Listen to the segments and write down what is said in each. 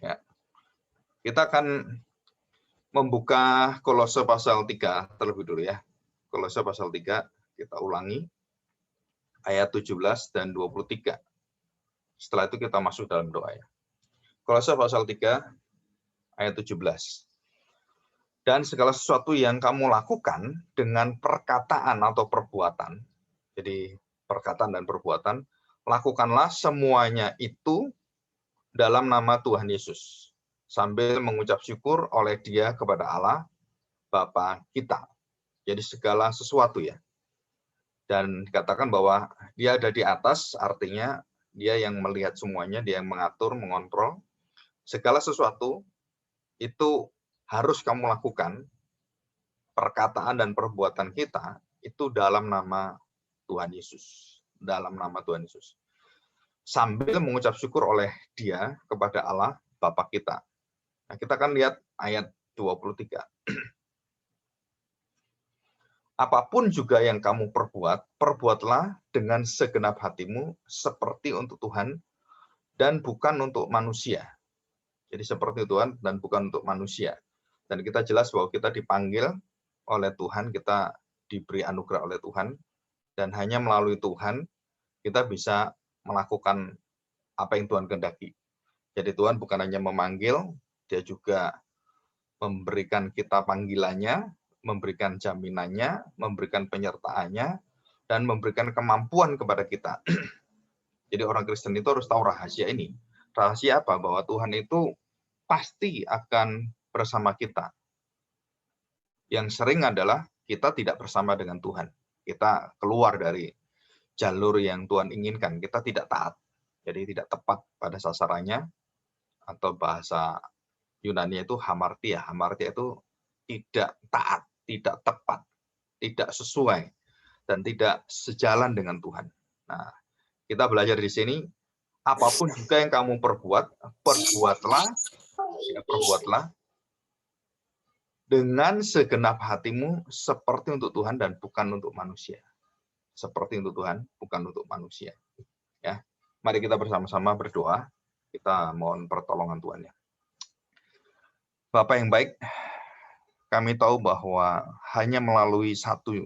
Ya. Kita akan membuka Kolose pasal 3 terlebih dulu ya. Kolose pasal 3 kita ulangi ayat 17 dan 23. Setelah itu kita masuk dalam doa ya. Kolose pasal 3 ayat 17. Dan segala sesuatu yang kamu lakukan dengan perkataan atau perbuatan. Jadi perkataan dan perbuatan, lakukanlah semuanya itu dalam nama Tuhan Yesus, sambil mengucap syukur oleh Dia kepada Allah Bapa kita. Jadi segala sesuatu ya. Dan dikatakan bahwa Dia ada di atas, artinya Dia yang melihat semuanya, Dia yang mengatur, mengontrol. Segala sesuatu itu harus kamu lakukan, perkataan dan perbuatan kita itu dalam nama Tuhan Yesus. Dalam nama Tuhan Yesus. Sambil mengucap syukur oleh Dia kepada Allah Bapa kita. Nah, kita akan lihat ayat 23. Apapun juga yang kamu perbuat, perbuatlah dengan segenap hatimu seperti untuk Tuhan dan bukan untuk manusia. Jadi seperti Tuhan dan bukan untuk manusia. Dan kita jelas bahwa kita dipanggil oleh Tuhan, kita diberi anugerah oleh Tuhan, dan hanya melalui Tuhan kita bisa melakukan apa yang Tuhan kehendaki. Jadi Tuhan bukan hanya memanggil, Dia juga memberikan kita panggilannya, memberikan jaminannya, memberikan penyertaannya, dan memberikan kemampuan kepada kita. Jadi orang Kristen itu harus tahu rahasia ini. Rahasia apa? Bahwa Tuhan itu pasti akan bersama kita. Yang sering adalah kita tidak bersama dengan Tuhan. Kita keluar dari jalur yang Tuhan inginkan. Kita tidak taat. Jadi tidak tepat pada sasarannya. Atau bahasa Yunani itu hamartia. Hamartia itu tidak taat, tidak tepat, tidak sesuai, dan tidak sejalan dengan Tuhan. Nah, kita belajar di sini, apapun juga yang kamu perbuatlah dengan segenap hatimu seperti untuk Tuhan dan bukan untuk manusia. Seperti untuk Tuhan, bukan untuk manusia. Ya, mari kita bersama-sama berdoa. Kita mohon pertolongan Tuhan ya. Bapak yang baik, kami tahu bahwa hanya melalui satu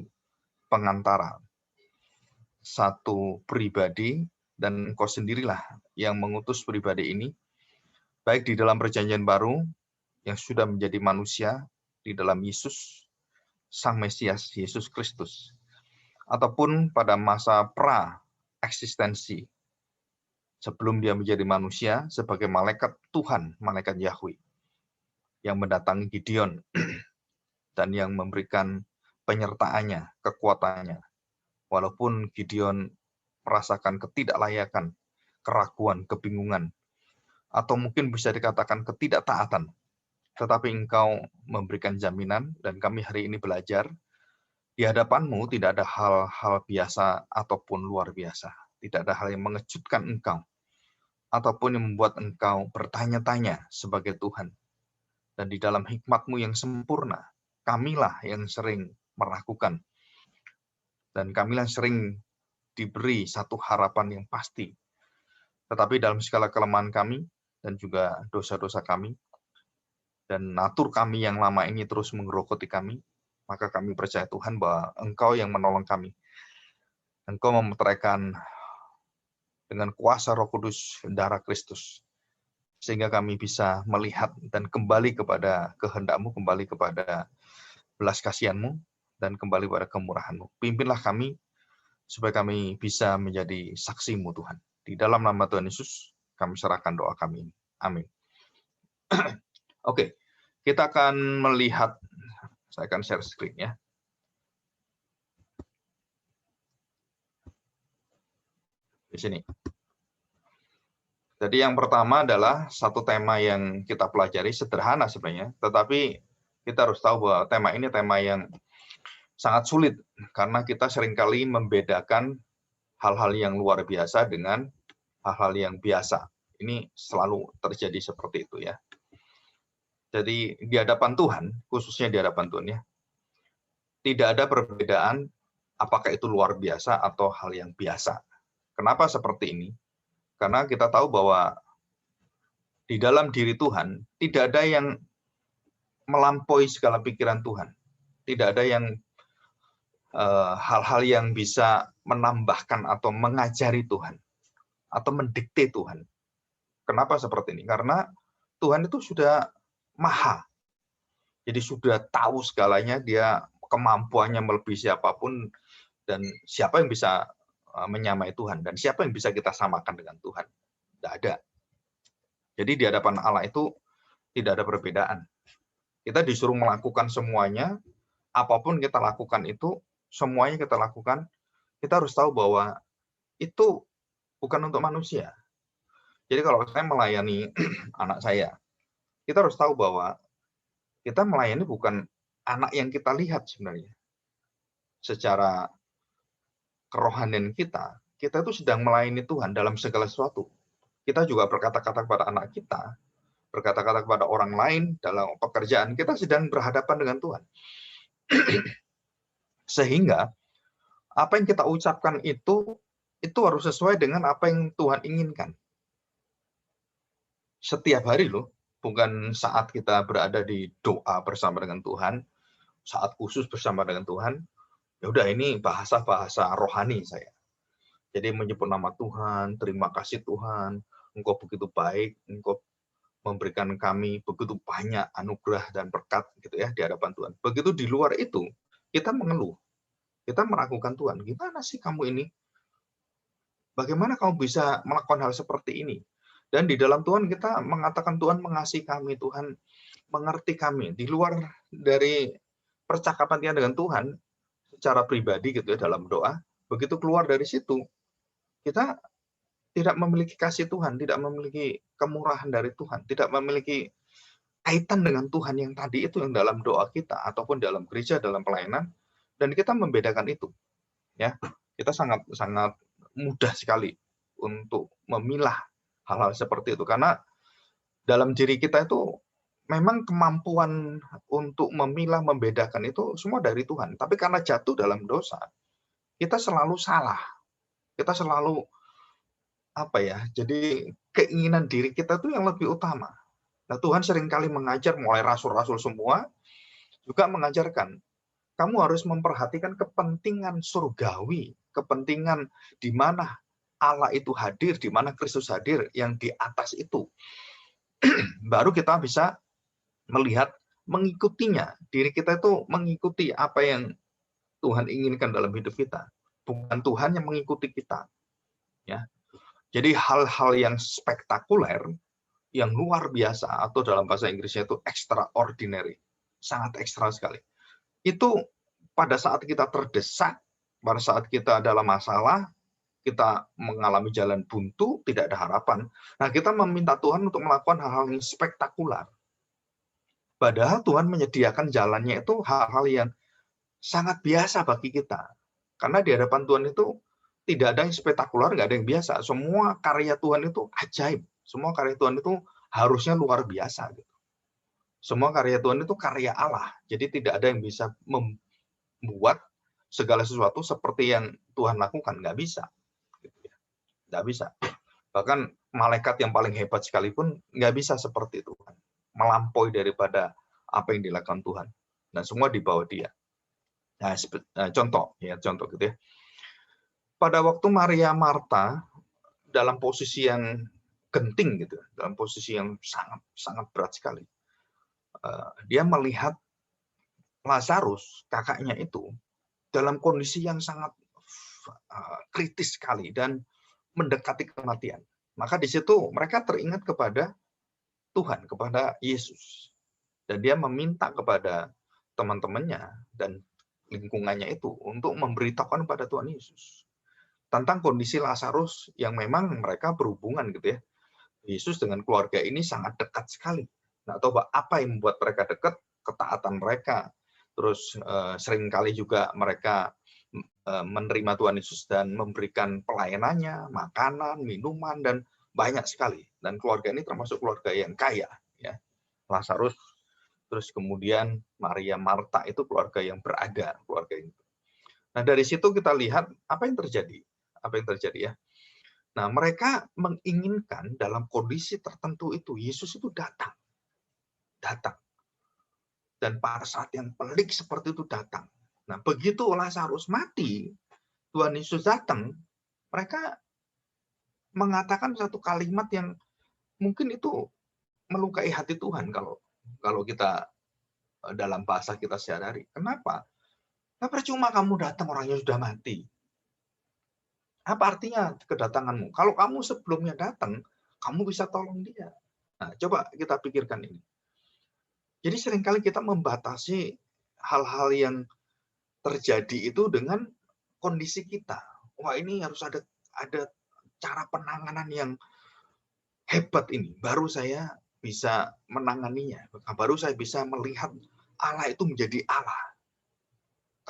pengantara, satu pribadi, dan Engkau sendirilah yang mengutus pribadi ini, baik di dalam perjanjian baru yang sudah menjadi manusia di dalam Yesus, Sang Mesias, Yesus Kristus, ataupun pada masa pra-eksistensi, sebelum Dia menjadi manusia sebagai malaikat Tuhan, malaikat Yahweh, yang mendatangi Gideon, dan yang memberikan penyertaannya, kekuatannya. Walaupun Gideon merasakan ketidaklayakan, keraguan, kebingungan, atau mungkin bisa dikatakan ketidaktaatan, tetapi Engkau memberikan jaminan, dan kami hari ini belajar, di hadapan-Mu tidak ada hal-hal biasa ataupun luar biasa. Tidak ada hal yang mengejutkan Engkau, ataupun yang membuat Engkau bertanya-tanya sebagai Tuhan. Dan di dalam hikmat-Mu yang sempurna, kamilah yang sering meragukan. Dan kamilah yang sering diberi satu harapan yang pasti. Tetapi dalam segala kelemahan kami, dan juga dosa-dosa kami, dan natur kami yang lama ini terus menggerogoti kami, maka kami percaya Tuhan bahwa Engkau yang menolong kami. Engkau memeteraikan dengan kuasa Roh Kudus, darah Kristus, sehingga kami bisa melihat dan kembali kepada kehendak-Mu, kembali kepada belas kasihan-Mu, dan kembali pada kemurahan-Mu. Pimpinlah kami, supaya kami bisa menjadi saksi-Mu, Tuhan. Di dalam nama Tuhan Yesus, kami serahkan doa kami. Amin. Oke, kita akan melihat, saya akan share screen ya. Di sini. Jadi yang pertama adalah satu tema yang kita pelajari, sederhana sebenarnya, tetapi kita harus tahu bahwa tema ini tema yang sangat sulit, karena kita seringkali membedakan hal-hal yang luar biasa dengan hal-hal yang biasa. Ini selalu terjadi seperti itu ya. Jadi di hadapan Tuhan, khususnya di hadapan Tuhan ya, tidak ada perbedaan apakah itu luar biasa atau hal yang biasa. Kenapa seperti ini? Karena kita tahu bahwa Di dalam diri Tuhan tidak ada yang melampaui segala pikiran Tuhan. Tidak ada yang hal-hal yang bisa menambahkan atau mengajari Tuhan atau mendikte Tuhan. Kenapa seperti ini? Karena Tuhan itu sudah maha. Jadi sudah tahu segalanya, dia kemampuannya melebihi siapapun, dan siapa yang bisa menyamai Tuhan, dan siapa yang bisa kita samakan dengan Tuhan? Tidak ada. Jadi di hadapan Allah itu tidak ada perbedaan. Kita disuruh melakukan semuanya, apapun kita lakukan itu, semuanya kita lakukan, kita harus tahu bahwa itu bukan untuk manusia. Jadi kalau saya melayani anak saya, kita harus tahu bahwa kita melayani bukan anak yang kita lihat sebenarnya. Secara kerohanian kita itu sedang melayani Tuhan dalam segala sesuatu. Kita juga berkata-kata kepada anak kita, berkata-kata kepada orang lain dalam pekerjaan, kita sedang berhadapan dengan Tuhan. Sehingga apa yang kita ucapkan itu harus sesuai dengan apa yang Tuhan inginkan. Setiap hari loh, bukan saat kita berada di doa bersama dengan Tuhan, saat khusus bersama dengan Tuhan, ya udah ini bahasa-bahasa rohani saya. Jadi menyebut nama Tuhan, terima kasih Tuhan, Engkau begitu baik, Engkau memberikan kami begitu banyak anugerah dan berkat gitu ya di hadapan Tuhan. Begitu di luar itu, kita mengeluh, kita meragukan Tuhan. Gimana sih kamu ini? Bagaimana kamu bisa melakukan hal seperti ini? Dan di dalam Tuhan kita mengatakan Tuhan mengasihi kami, Tuhan mengerti kami. Di luar dari percakapan kita dengan Tuhan secara pribadi gitu ya dalam doa, begitu keluar dari situ, kita tidak memiliki kasih Tuhan, tidak memiliki kemurahan dari Tuhan, tidak memiliki kaitan dengan Tuhan yang tadi itu yang dalam doa kita ataupun dalam gereja, dalam pelayanan, dan kita membedakan itu. Ya, kita sangat mudah sekali untuk memilah hal-hal seperti itu karena dalam diri kita itu memang kemampuan untuk memilah, membedakan itu semua dari Tuhan. Tapi karena jatuh dalam dosa, kita selalu salah. Kita selalu jadi keinginan diri kita itu yang lebih utama. Nah, Tuhan seringkali mengajar, mulai rasul-rasul semua juga mengajarkan, kamu harus memperhatikan kepentingan surgawi, kepentingan di mana Allah itu hadir, di mana Kristus hadir, yang di atas itu. Baru kita bisa melihat, mengikutinya. Diri kita itu mengikuti apa yang Tuhan inginkan dalam hidup kita. Bukan Tuhan yang mengikuti kita. Ya. Jadi hal-hal yang spektakuler, yang luar biasa, atau dalam bahasa Inggrisnya itu extraordinary, sangat ekstra sekali. Itu pada saat kita terdesak, pada saat kita dalam masalah, kita mengalami jalan buntu, tidak ada harapan. Nah, kita meminta Tuhan untuk melakukan hal-hal yang spektakuler. Padahal Tuhan menyediakan jalannya itu hal-hal yang sangat biasa bagi kita. Karena di hadapan Tuhan itu tidak ada yang spektakuler, nggak ada yang biasa. Semua karya Tuhan itu ajaib. Semua karya Tuhan itu harusnya luar biasa. Gitu. Semua karya Tuhan itu karya Allah. Jadi tidak ada yang bisa membuat segala sesuatu seperti yang Tuhan lakukan. Nggak bisa. Nggak bisa. Bahkan malaikat yang paling hebat sekalipun nggak bisa seperti Tuhan. Melampaui daripada apa yang dilakukan Tuhan. Dan semua di bawah Dia. Nah, contoh gitu ya. Pada waktu Maria Marta dalam posisi yang genting gitu, dalam posisi yang sangat berat sekali. Dia melihat Lazarus, kakaknya itu, dalam kondisi yang sangat kritis sekali dan mendekati kematian. Maka di situ mereka teringat kepada Tuhan, kepada Yesus. Dan dia meminta kepada teman-temannya dan lingkungannya itu untuk memberitahukan kepada Tuhan Yesus tentang kondisi Lazarus yang memang mereka berhubungan gitu ya. Yesus dengan keluarga ini sangat dekat sekali. Nah, tahu apa yang membuat mereka dekat? Ketaatan mereka. Terus seringkali juga mereka menerima Tuhan Yesus dan memberikan pelayanannya, makanan, minuman, dan banyak sekali. Dan keluarga ini termasuk keluarga yang kaya. Ya. Lazarus, terus kemudian Maria Marta itu keluarga yang berada. Keluarga itu. Nah, dari situ kita lihat apa yang terjadi. Apa yang terjadi ya. Nah, mereka menginginkan dalam kondisi tertentu itu, Yesus itu datang. Datang. Dan pada saat yang pelik seperti itu datang. Nah, begitu Lazarus mati, Tuhan Yesus datang, mereka mengatakan satu kalimat yang mungkin itu melukai hati Tuhan kalau kita dalam bahasa kita sehari-hari. Kenapa? Nah, percuma kamu datang, orangnya sudah mati. Apa artinya kedatanganmu? Kalau kamu sebelumnya datang, kamu bisa tolong dia. Nah, coba kita pikirkan ini. Jadi seringkali kita membatasi hal-hal yang terjadi itu dengan kondisi kita. Wah, ini harus ada cara penanganan yang hebat ini. Baru saya bisa menanganinya. Baru saya bisa melihat Allah itu menjadi Allah.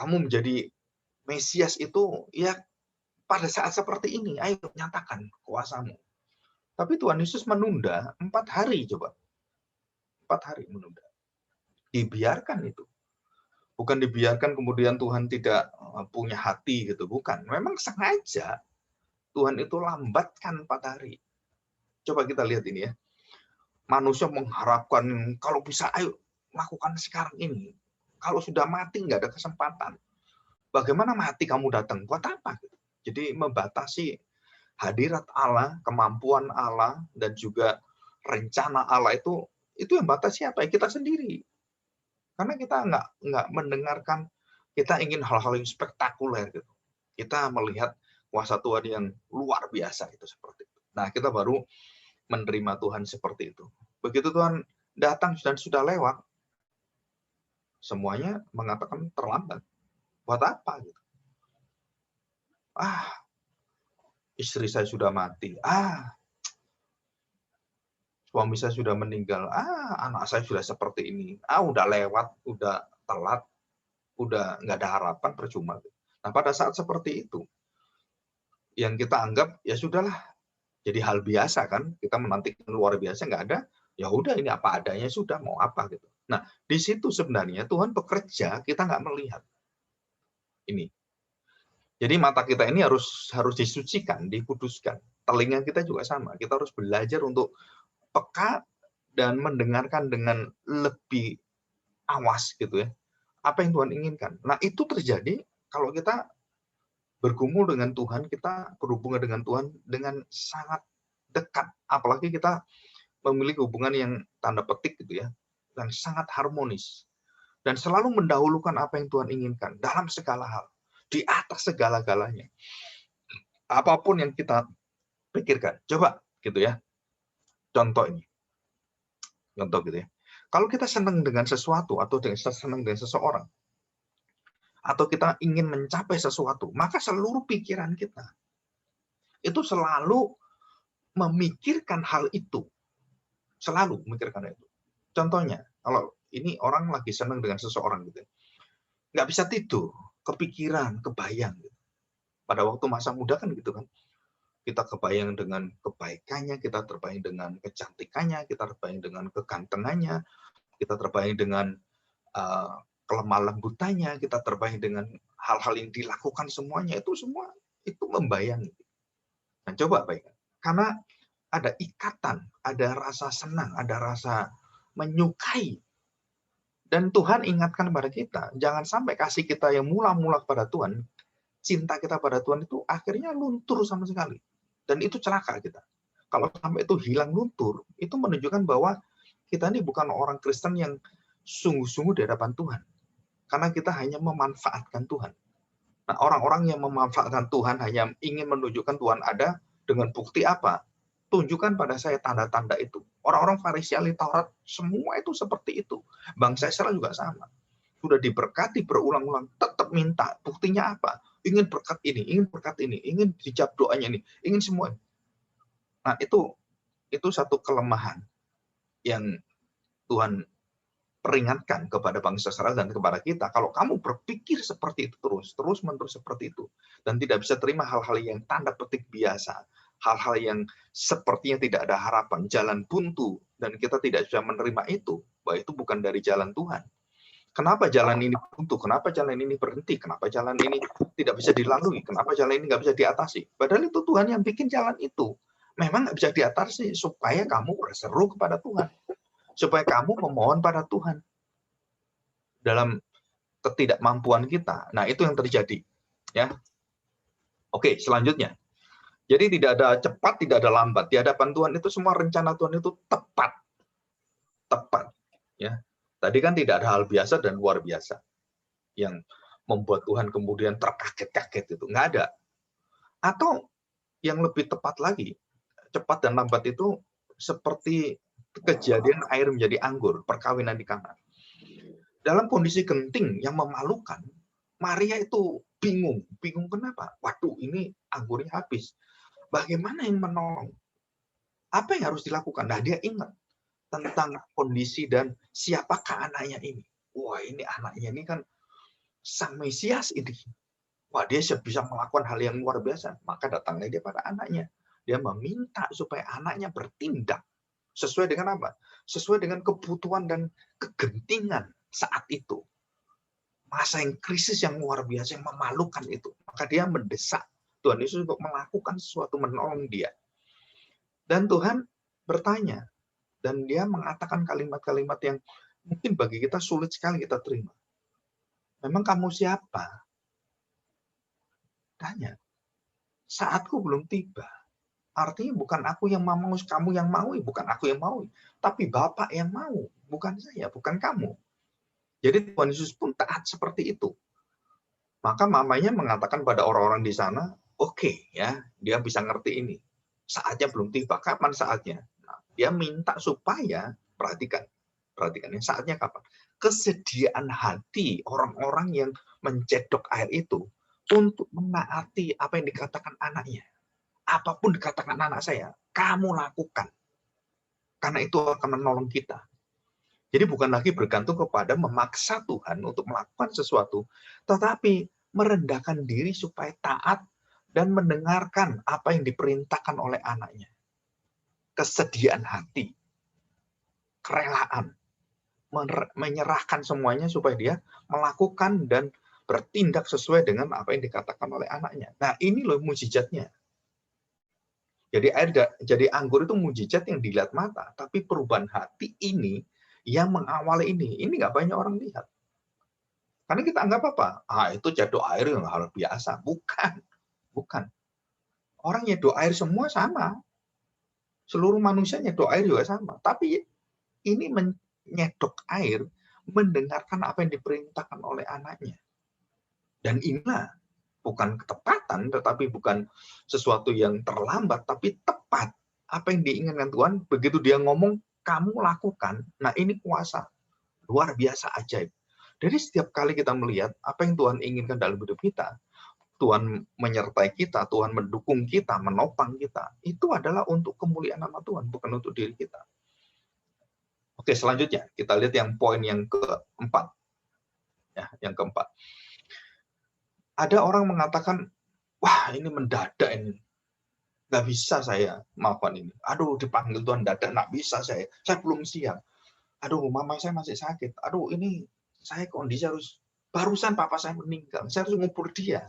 Kamu menjadi Mesias itu ya pada saat seperti ini. Ayo nyatakan kuasamu. Tapi Tuhan Yesus menunda 4 hari coba. 4 hari menunda. Dibiarkan itu. Bukan dibiarkan kemudian Tuhan tidak punya hati gitu, bukan. Memang sengaja Tuhan itu lambatkan 4 hari. Coba kita lihat ini ya. Manusia mengharapkan kalau bisa ayo lakukan sekarang ini. Kalau sudah mati nggak ada kesempatan. Bagaimana mati kamu datang? Buat apa? Jadi membatasi hadirat Allah, kemampuan Allah, dan juga rencana Allah itu yang batasi apa ya? Kita sendiri. Karena kita nggak mendengarkan, kita ingin hal-hal yang spektakuler gitu. Kita melihat kuasa Tuhan yang luar biasa itu seperti itu. Nah, kita baru menerima Tuhan seperti itu. Begitu Tuhan datang dan sudah lewat, semuanya mengatakan terlambat. Buat apa gitu? Istri saya sudah mati. Suami saya sudah meninggal. Anak saya sudah seperti ini. Udah lewat, udah telat, udah nggak ada harapan, percuma. Nah, pada saat seperti itu, yang kita anggap ya sudahlah, jadi hal biasa kan, kita menantikan luar biasa nggak ada, ya udah ini apa adanya sudah, mau apa gitu. Nah, di situ sebenarnya Tuhan bekerja, kita nggak melihat. Ini. Jadi mata kita ini harus disucikan, dikuduskan. Telinga kita juga sama. Kita harus belajar untuk peka dan mendengarkan dengan lebih awas gitu ya. Apa yang Tuhan inginkan. Nah, itu terjadi kalau kita bergumul dengan Tuhan, kita berhubungan dengan Tuhan dengan sangat dekat. Apalagi kita memiliki hubungan yang tanda petik gitu ya, yang sangat harmonis. Dan selalu mendahulukan apa yang Tuhan inginkan dalam segala hal. Di atas segala-galanya. Apapun yang kita pikirkan. Coba gitu ya. Contoh ini. Contoh gitu ya. Kalau kita senang dengan sesuatu atau senang dengan seseorang, atau kita ingin mencapai sesuatu, maka seluruh pikiran kita itu selalu memikirkan hal itu. Selalu memikirkan itu. Contohnya, kalau ini orang lagi senang dengan seseorang gitu, nggak bisa tidur, kepikiran, kebayang. Gitu. Pada waktu masa muda kan gitu kan, kita kebayang dengan kebaikannya, kita terbayang dengan kecantikannya, kita terbayang dengan kegantengannya, kita terbayang dengan kelemah lembutannya, kita terbayang dengan hal-hal yang dilakukan semuanya, itu semua itu membayangi. Nah, coba bayangkan. Karena ada ikatan, ada rasa senang, ada rasa menyukai. Dan Tuhan ingatkan kepada kita, jangan sampai kasih kita yang mula-mula kepada Tuhan, cinta kita pada Tuhan itu akhirnya luntur sama sekali. Dan itu celaka kita. Kalau sampai itu hilang luntur, itu menunjukkan bahwa kita ini bukan orang Kristen yang sungguh-sungguh di hadapan Tuhan. Karena kita hanya memanfaatkan Tuhan. Nah, orang-orang yang memanfaatkan Tuhan hanya ingin menunjukkan Tuhan ada dengan bukti apa? Tunjukkan pada saya tanda-tanda itu. Orang-orang Farisi, ahli Taurat, semua itu seperti itu. Bangsa Israel juga sama. Sudah diberkati berulang-ulang, tetap minta. Buktinya apa? Ingin berkat ini, ingin dijawab doanya ini, ingin semua. Nah, itu satu kelemahan yang Tuhan peringatkan kepada bangsa Israel dan kepada kita. Kalau kamu berpikir seperti itu terus-menerus seperti itu, dan tidak bisa terima hal-hal yang tanda petik biasa, hal-hal yang sepertinya tidak ada harapan, jalan buntu, dan kita tidak bisa menerima itu, bahwa itu bukan dari jalan Tuhan. Kenapa jalan ini buntu? Kenapa jalan ini berhenti? Kenapa jalan ini tidak bisa dilalui? Kenapa jalan ini nggak bisa diatasi? Padahal itu Tuhan yang bikin jalan itu. Memang nggak bisa diatasi supaya kamu berseru kepada Tuhan. Supaya kamu memohon pada Tuhan. Dalam ketidakmampuan kita. Nah, itu yang terjadi. Ya. Oke, selanjutnya. Jadi tidak ada cepat, tidak ada lambat. Di hadapan Tuhan itu semua rencana Tuhan itu tepat. Tepat. Ya. Tadi kan tidak ada hal biasa dan luar biasa yang membuat Tuhan kemudian terkaget-kaget itu. Nggak ada. Atau yang lebih tepat lagi, cepat dan lambat itu seperti kejadian air menjadi anggur, perkawinan di Kana. Dalam kondisi genting yang memalukan, Maria itu bingung. Bingung kenapa? Waduh, ini anggurnya habis. Bagaimana yang menolong? Apa yang harus dilakukan? Nah, dia ingat tentang kondisi dan siapakah anaknya ini. Wah, ini anaknya ini kan Sang Mesias ini. Wah, dia bisa melakukan hal yang luar biasa. Maka datanglah dia pada anaknya. Dia meminta supaya anaknya bertindak. Sesuai dengan apa? Sesuai dengan kebutuhan dan kegentingan saat itu. Masa yang krisis yang luar biasa, yang memalukan itu. Maka dia mendesak Tuhan Yesus untuk melakukan sesuatu, menolong dia. Dan Tuhan bertanya. Dan dia mengatakan kalimat-kalimat yang mungkin bagi kita sulit sekali kita terima. Memang kamu siapa? Tanya. Saatku belum tiba. Artinya bukan aku yang mau, kamu yang mau, bukan aku yang mau. Tapi Bapa yang mau, bukan saya, bukan kamu. Jadi Tuhan Yesus pun taat seperti itu. Maka mamanya mengatakan pada orang-orang di sana, oke, ya, dia bisa ngerti ini. Saatnya belum tiba, kapan saatnya? Nah, dia minta supaya, perhatikan ya, saatnya kapan? Kesediaan hati orang-orang yang mencedok air itu untuk menaati apa yang dikatakan anaknya. Apapun dikatakan anak saya, kamu lakukan. Karena itu akan menolong kita. Jadi bukan lagi bergantung kepada memaksa Tuhan untuk melakukan sesuatu, tetapi merendahkan diri supaya taat dan mendengarkan apa yang diperintahkan oleh anaknya. Kesediaan hati, kerelaan, menyerahkan semuanya supaya dia melakukan dan bertindak sesuai dengan apa yang dikatakan oleh anaknya. Nah, ini loh mujizatnya. Jadi anggur itu mujizat yang dilihat mata, tapi perubahan hati ini yang mengawali ini nggak banyak orang lihat. Karena kita anggap apa? Itu jaduk air yang hal biasa. Bukan. Orang nyedok air semua sama. Seluruh manusia nyedok air juga sama. Tapi ini menyedok air, mendengarkan apa yang diperintahkan oleh anaknya. Dan inilah bukan ketepatan, tetapi bukan sesuatu yang terlambat, tapi tepat. Apa yang diinginkan Tuhan, begitu dia ngomong, kamu lakukan. Nah, ini kuasa. Luar biasa ajaib. Jadi setiap kali kita melihat apa yang Tuhan inginkan dalam hidup kita, Tuhan menyertai kita, Tuhan mendukung kita, menopang kita, itu adalah untuk kemuliaan nama Tuhan, bukan untuk diri kita. Oke, selanjutnya kita lihat yang poin yang keempat. Ya, yang keempat. Ada orang mengatakan, wah ini mendadak ini. Nggak bisa saya melakukan ini. Aduh, dipanggil Tuhan dadak, nggak bisa saya belum siap. Aduh, mama saya masih sakit. Aduh, ini saya kondisi harus, barusan papa saya meninggal, saya harus ngubur dia.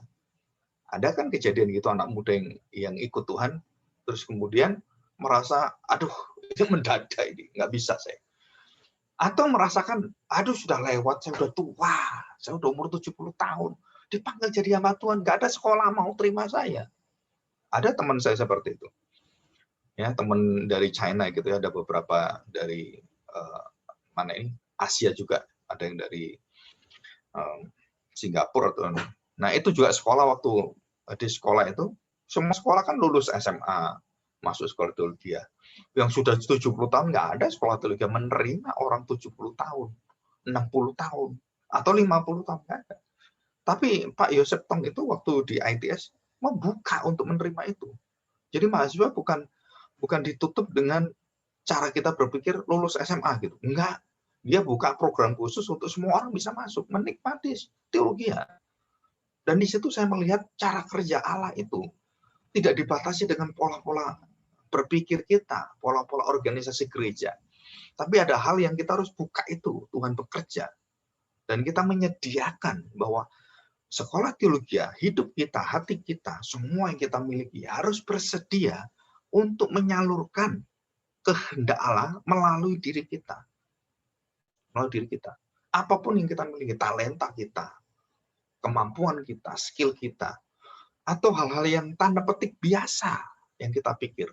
Ada kan kejadian gitu anak muda yang ikut Tuhan, terus kemudian merasa, aduh, ini mendadak ini, nggak bisa saya. Atau merasakan, aduh sudah lewat, saya udah tua, saya udah umur 70 tahun, dipanggil jadi hamba Tuhan, nggak ada sekolah mau terima saya. Ada teman saya seperti itu. Ya, teman dari China gitu ya, ada beberapa dari mana ini, Asia juga, ada yang dari Singapura atau nah itu juga sekolah, waktu di sekolah itu semua sekolah kan lulus SMA masuk sekolah teologi. Yang sudah 70 tahun nggak ada sekolah teologi menerima orang 70 tahun, 60 tahun atau 50 tahun nggak ada. Tapi Pak Yosef Tong itu waktu di ITS membuka untuk menerima itu. Jadi mahasiswa bukan ditutup dengan cara kita berpikir lulus SMA gitu. Enggak. Dia buka program khusus untuk semua orang bisa masuk, menikmati teologi. Dan di situ saya melihat cara kerja Allah itu tidak dibatasi dengan pola-pola berpikir kita, pola-pola organisasi gereja. Tapi ada hal yang kita harus buka itu, Tuhan bekerja. Dan kita menyediakan bahwa sekolah teologi, hidup kita, hati kita, semua yang kita miliki harus bersedia untuk menyalurkan kehendak Allah melalui diri kita. Melalui diri kita. Apapun yang kita miliki, talenta kita, kemampuan kita, skill kita, atau hal-hal yang tanda petik biasa yang kita pikir.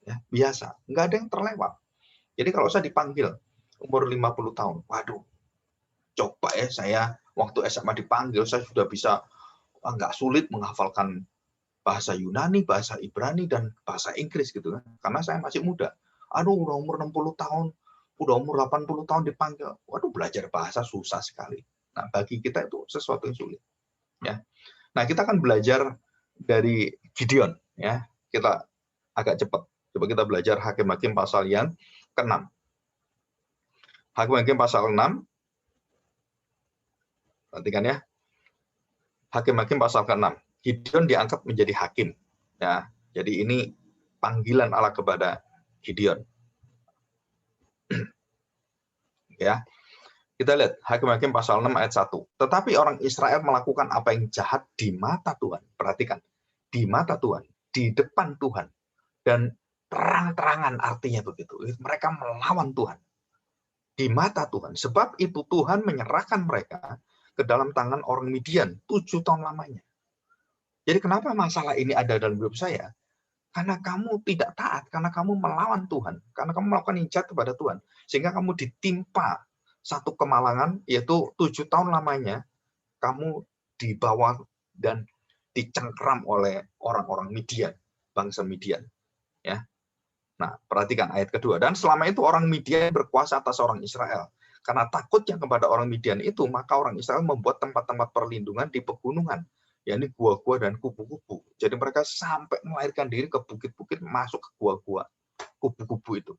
Ya, biasa, nggak ada yang terlewat. Jadi kalau saya dipanggil umur 50 tahun, waduh, coba ya saya waktu SMA dipanggil, saya sudah bisa nggak sulit menghafalkan bahasa Yunani, bahasa Ibrani, dan bahasa Inggris gitu kan. Karena saya masih muda. Aduh, udah umur 60 tahun, udah umur 80 tahun dipanggil. Waduh, belajar bahasa susah sekali. Nah, bagi kita itu sesuatu yang sulit. Ya. Nah, kita akan belajar dari Gideon. Ya. Kita agak cepat. Coba kita belajar Hakim-Hakim pasal yang ke-6. Hakim-Hakim pasal 6. Perhatikan ya. Hakim-Hakim pasal ke-6. Gideon diangkat menjadi hakim. Ya, jadi ini panggilan Allah kepada Gideon. Ya, kita lihat Hakim-Hakim pasal 6 ayat 1. Tetapi orang Israel melakukan apa yang jahat di mata Tuhan. Perhatikan, di mata Tuhan, di depan Tuhan, dan terang-terangan artinya begitu. Mereka melawan Tuhan di mata Tuhan. Sebab itu Tuhan menyerahkan mereka ke dalam tangan orang Midian 7 tahun lamanya. Jadi kenapa masalah ini ada dalam hidup saya? Karena kamu tidak taat, karena kamu melawan Tuhan, karena kamu melakukan yang jahat kepada Tuhan, sehingga kamu ditimpa satu kemalangan, yaitu 7 tahun lamanya kamu dibawa dan dicengkeram oleh orang-orang Midian, bangsa Midian. Ya, nah perhatikan ayat kedua. Dan selama itu orang Midian berkuasa atas orang Israel. Karena takutnya kepada orang Midian itu, maka orang Israel membuat tempat-tempat perlindungan di pegunungan, yakni gua-gua dan kubu-kubu. Jadi mereka sampai melarikan diri ke bukit-bukit, masuk ke gua-gua, kubu-kubu itu.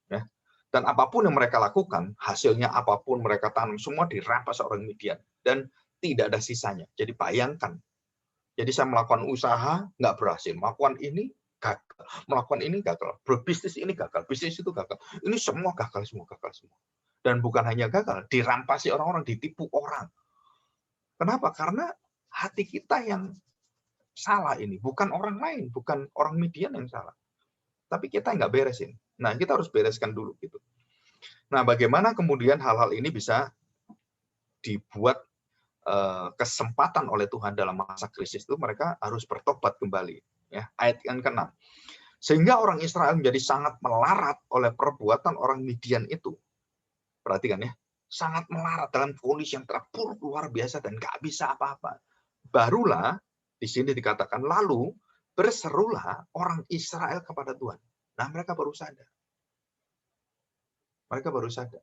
Ya. Dan apapun yang mereka lakukan, hasilnya apapun mereka tanam, semua dirampas orang Midian. Dan tidak ada sisanya. Jadi bayangkan. Jadi saya melakukan usaha, nggak berhasil. Melakukan ini, gagal. Melakukan ini, gagal. Berbisnis ini, gagal. Bisnis itu, gagal. Ini semua gagal, semua gagal, semua. Dan bukan hanya gagal, dirampasi orang-orang, ditipu orang. Kenapa? Karena hati kita yang salah ini, bukan orang lain, bukan orang Midian yang salah, tapi kita nggak beresin. Nah, kita harus bereskan dulu gitu. Nah, bagaimana kemudian hal-hal ini bisa dibuat kesempatan oleh Tuhan dalam masa krisis itu? Mereka harus bertobat kembali. Ya, ayat yang ke-6. Sehingga orang Israel menjadi sangat melarat oleh perbuatan orang Midian itu. Perhatikan ya, sangat melarat dalam kondisi yang terpuruk luar biasa dan nggak bisa apa-apa. Barulah di sini dikatakan lalu berserulah orang Israel kepada Tuhan. Nah, mereka baru sadar. Mereka baru sadar.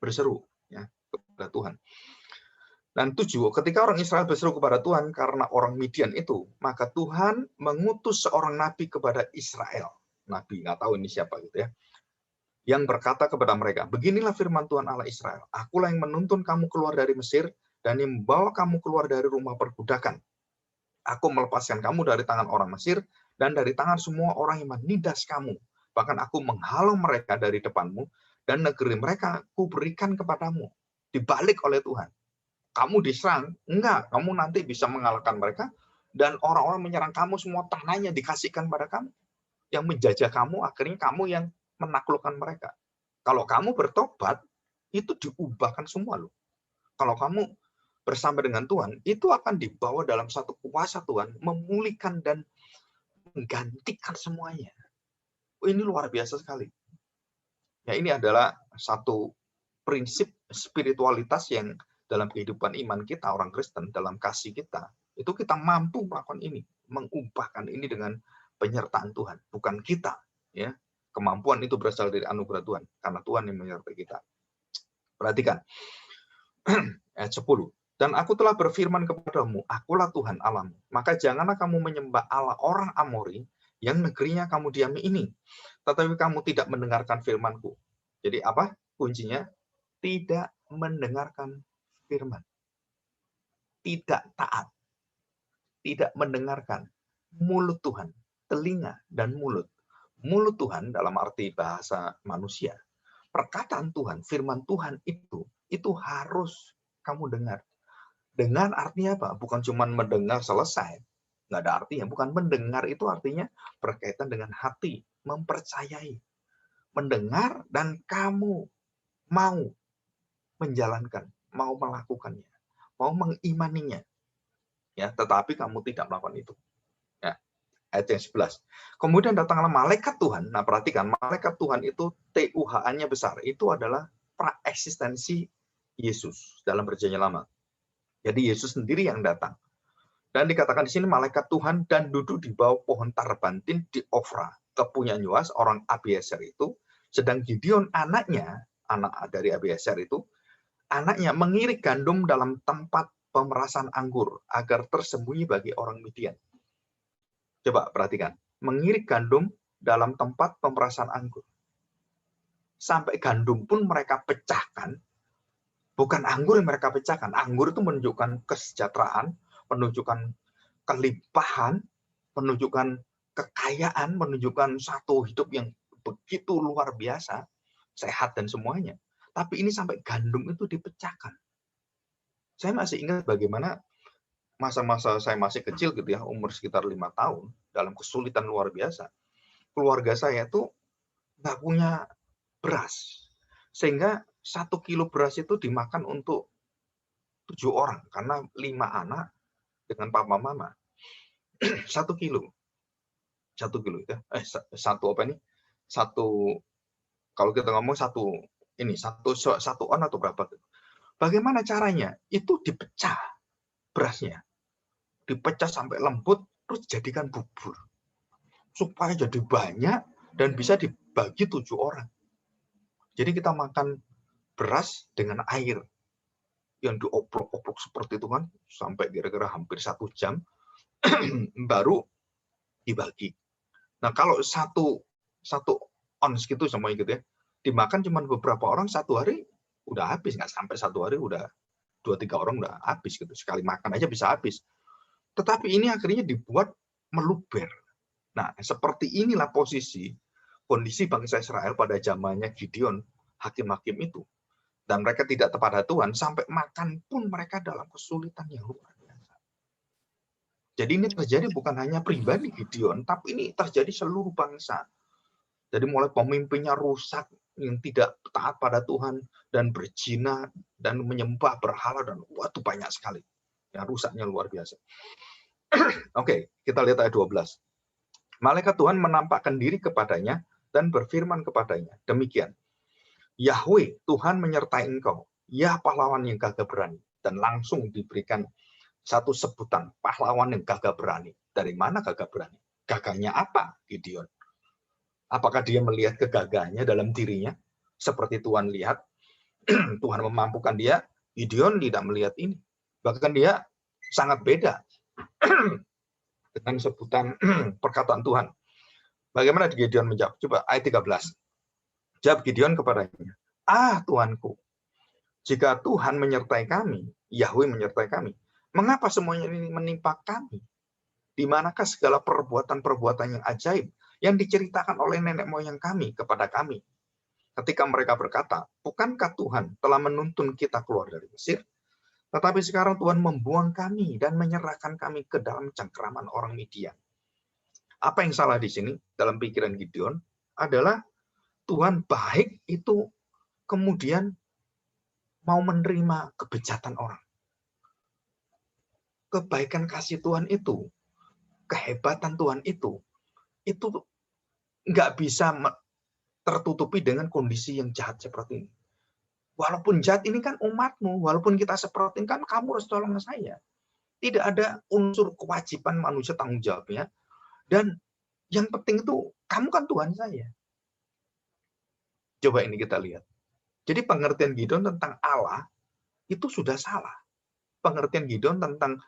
Berseru ya kepada Tuhan. Dan 7, ketika orang Israel berseru kepada Tuhan karena orang Midian itu, maka Tuhan mengutus seorang nabi kepada Israel. Nabi, nggak tahu ini siapa gitu ya. Yang berkata kepada mereka, beginilah firman Tuhan Allah Israel. Akulah yang menuntun kamu keluar dari Mesir dan yang membawa kamu keluar dari rumah perbudakan. Aku melepaskan kamu dari tangan orang Mesir dan dari tangan semua orang yang menindas kamu. Bahkan aku menghalau mereka dari depanmu dan negeri mereka kuberikan kepadamu. Dibalik oleh Tuhan. Kamu diserang, enggak, kamu nanti bisa mengalahkan mereka dan orang-orang menyerang kamu, semua tanahnya dikasihkan pada kamu. Yang menjajah kamu, akhirnya kamu yang menaklukkan mereka. Kalau kamu bertobat, itu diubahkan semua loh. Kalau kamu bersama dengan Tuhan, itu akan dibawa dalam satu kuasa Tuhan, memulihkan dan menggantikan semuanya. Ini luar biasa sekali. Ya, ini adalah satu prinsip spiritualitas yang dalam kehidupan iman kita, orang Kristen, dalam kasih kita, itu kita mampu melakukan ini, mengubahkan ini dengan penyertaan Tuhan, bukan kita. Ya, kemampuan itu berasal dari anugerah Tuhan, karena Tuhan yang menyertai kita. Perhatikan ayat 10. Dan aku telah berfirman kepadamu, akulah Tuhan Allahmu. Maka janganlah kamu menyembah Allah orang Amori yang negerinya kamu diami ini. Tetapi kamu tidak mendengarkan firman-Ku. Jadi apa kuncinya? Tidak mendengarkan firman. Tidak taat. Tidak mendengarkan mulut Tuhan. Telinga dan mulut. Mulut Tuhan dalam arti bahasa manusia. perkataan Tuhan, firman Tuhan itu harus kamu dengar. Dengar artinya apa? Bukan cuma mendengar selesai. Nggak ada artinya. Bukan mendengar itu artinya berkaitan dengan hati, mempercayai. Mendengar dan kamu mau menjalankan, mau melakukannya, mau mengimaninya. Ya, tetapi kamu tidak melakukan itu. Ya, ayat yang 11. Kemudian datanglah malaikat Tuhan. Nah, perhatikan, malaikat Tuhan itu TUH-nya besar. Itu adalah praeksistensi Yesus dalam Perjanjian Lama. Jadi Yesus sendiri yang datang. Dan dikatakan di sini malaikat Tuhan dan duduk di bawah pohon tarbantin di Ofra, kepunyaan Yoas orang Abiezer itu, sedang Gideon anaknya, anak dari Abiezer itu, anaknya mengirik gandum dalam tempat pemerasan anggur agar tersembunyi bagi orang Midian. Coba perhatikan, mengirik gandum dalam tempat pemerasan anggur. Sampai gandum pun mereka pecahkan. Bukan anggur yang mereka pecahkan. Anggur itu menunjukkan kesejahteraan, menunjukkan kelimpahan, menunjukkan kekayaan, menunjukkan satu hidup yang begitu luar biasa, sehat dan semuanya. Tapi ini sampai gandum itu dipecahkan. Saya masih ingat bagaimana masa-masa saya masih kecil gitu ya, umur sekitar 5 tahun, dalam kesulitan luar biasa. Keluarga saya tuh nggak punya beras. Sehingga 1 kilo beras itu dimakan untuk 7 orang, karena 5 anak dengan papa mama. 1 kilo. 1 kilo ya. Satu apa ini? Satu, kalau kita ngomong satu ini, satu on atau berapa? Bagaimana caranya? Itu dipecah berasnya. Dipecah sampai lembut, terus jadikan bubur. Supaya jadi banyak dan bisa dibagi 7 orang. Jadi kita makan beras dengan air yang dioprok-oprok seperti itu kan, sampai kira-kira hampir 1 jam, baru dibagi. Nah, kalau satu ons gitu semuanya gitu ya, dimakan cuma beberapa orang 1 hari, udah habis. Nggak sampai 1 hari, udah 2-3 orang udah habis gitu. Sekali makan aja bisa habis. Tetapi ini akhirnya dibuat meluber. Nah, seperti inilah kondisi bangsa Israel pada zamannya Gideon, hakim-hakim itu. Dan mereka tidak kepada Tuhan, sampai makan pun mereka dalam kesulitan yang luar biasa. Jadi ini terjadi bukan hanya pribadi Gideon, tapi ini terjadi seluruh bangsa. Jadi mulai pemimpinnya rusak, yang tidak taat pada Tuhan, dan berzina, dan menyembah berhala, dan waduh banyak sekali. Ya, rusaknya luar biasa. Oke, kita lihat ayat 12. Malaikat Tuhan menampakkan diri kepadanya dan berfirman kepadanya, demikian, Yahweh, Tuhan menyertai engkau, ya pahlawan yang gagah berani. Dan langsung diberikan satu sebutan, pahlawan yang gagah berani. Dari mana gagah berani? Gagahnya apa, Gideon? Apakah dia melihat kegagahannya dalam dirinya? Seperti Tuhan lihat, Tuhan memampukan dia, Gideon tidak melihat ini. Bahkan dia sangat beda dengan sebutan perkataan Tuhan. Bagaimana Gideon menjawab? Coba ayat 13. Jawab Gideon kepadanya, Tuanku, jika Tuhan menyertai kami, Yahweh menyertai kami, mengapa semuanya ini menimpa kami? Di manakah segala perbuatan-perbuatan yang ajaib yang diceritakan oleh nenek moyang kami kepada kami? Ketika mereka berkata, bukankah Tuhan telah menuntun kita keluar dari Mesir? Tetapi sekarang Tuhan membuang kami dan menyerahkan kami ke dalam cengkeraman orang Midian. Apa yang salah di sini dalam pikiran Gideon adalah Tuhan baik itu kemudian mau menerima kebejatan orang. Kebaikan kasih Tuhan itu, kehebatan Tuhan itu nggak bisa tertutupi dengan kondisi yang jahat seperti ini. Walaupun jahat ini kan umatmu, walaupun kita seperti ini kan kamu harus tolong saya. Tidak ada unsur kewajiban manusia tanggung jawabnya. Dan yang penting itu, kamu kan Tuhan saya. Coba ini kita lihat. Jadi pengertian Gideon tentang Allah itu sudah salah. Pengertian Gideon tentang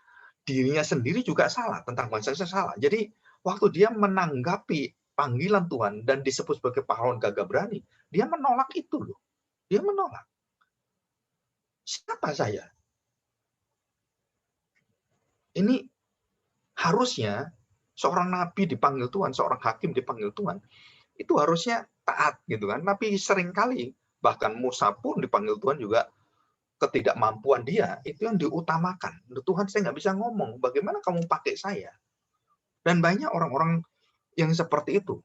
dirinya sendiri juga salah, tentang bangsanya salah. Jadi waktu dia menanggapi panggilan Tuhan dan disebut sebagai pahlawan gagah berani, dia menolak itu loh. Dia menolak. Siapa saya? Ini harusnya seorang nabi dipanggil Tuhan, seorang hakim dipanggil Tuhan, itu harusnya taat gitu kan. Tapi seringkali Bahkan Musa pun dipanggil Tuhan juga ketidakmampuan dia, itu yang diutamakan. Tuhan, saya nggak bisa ngomong, bagaimana kamu pakai saya? Dan banyak orang-orang yang seperti itu.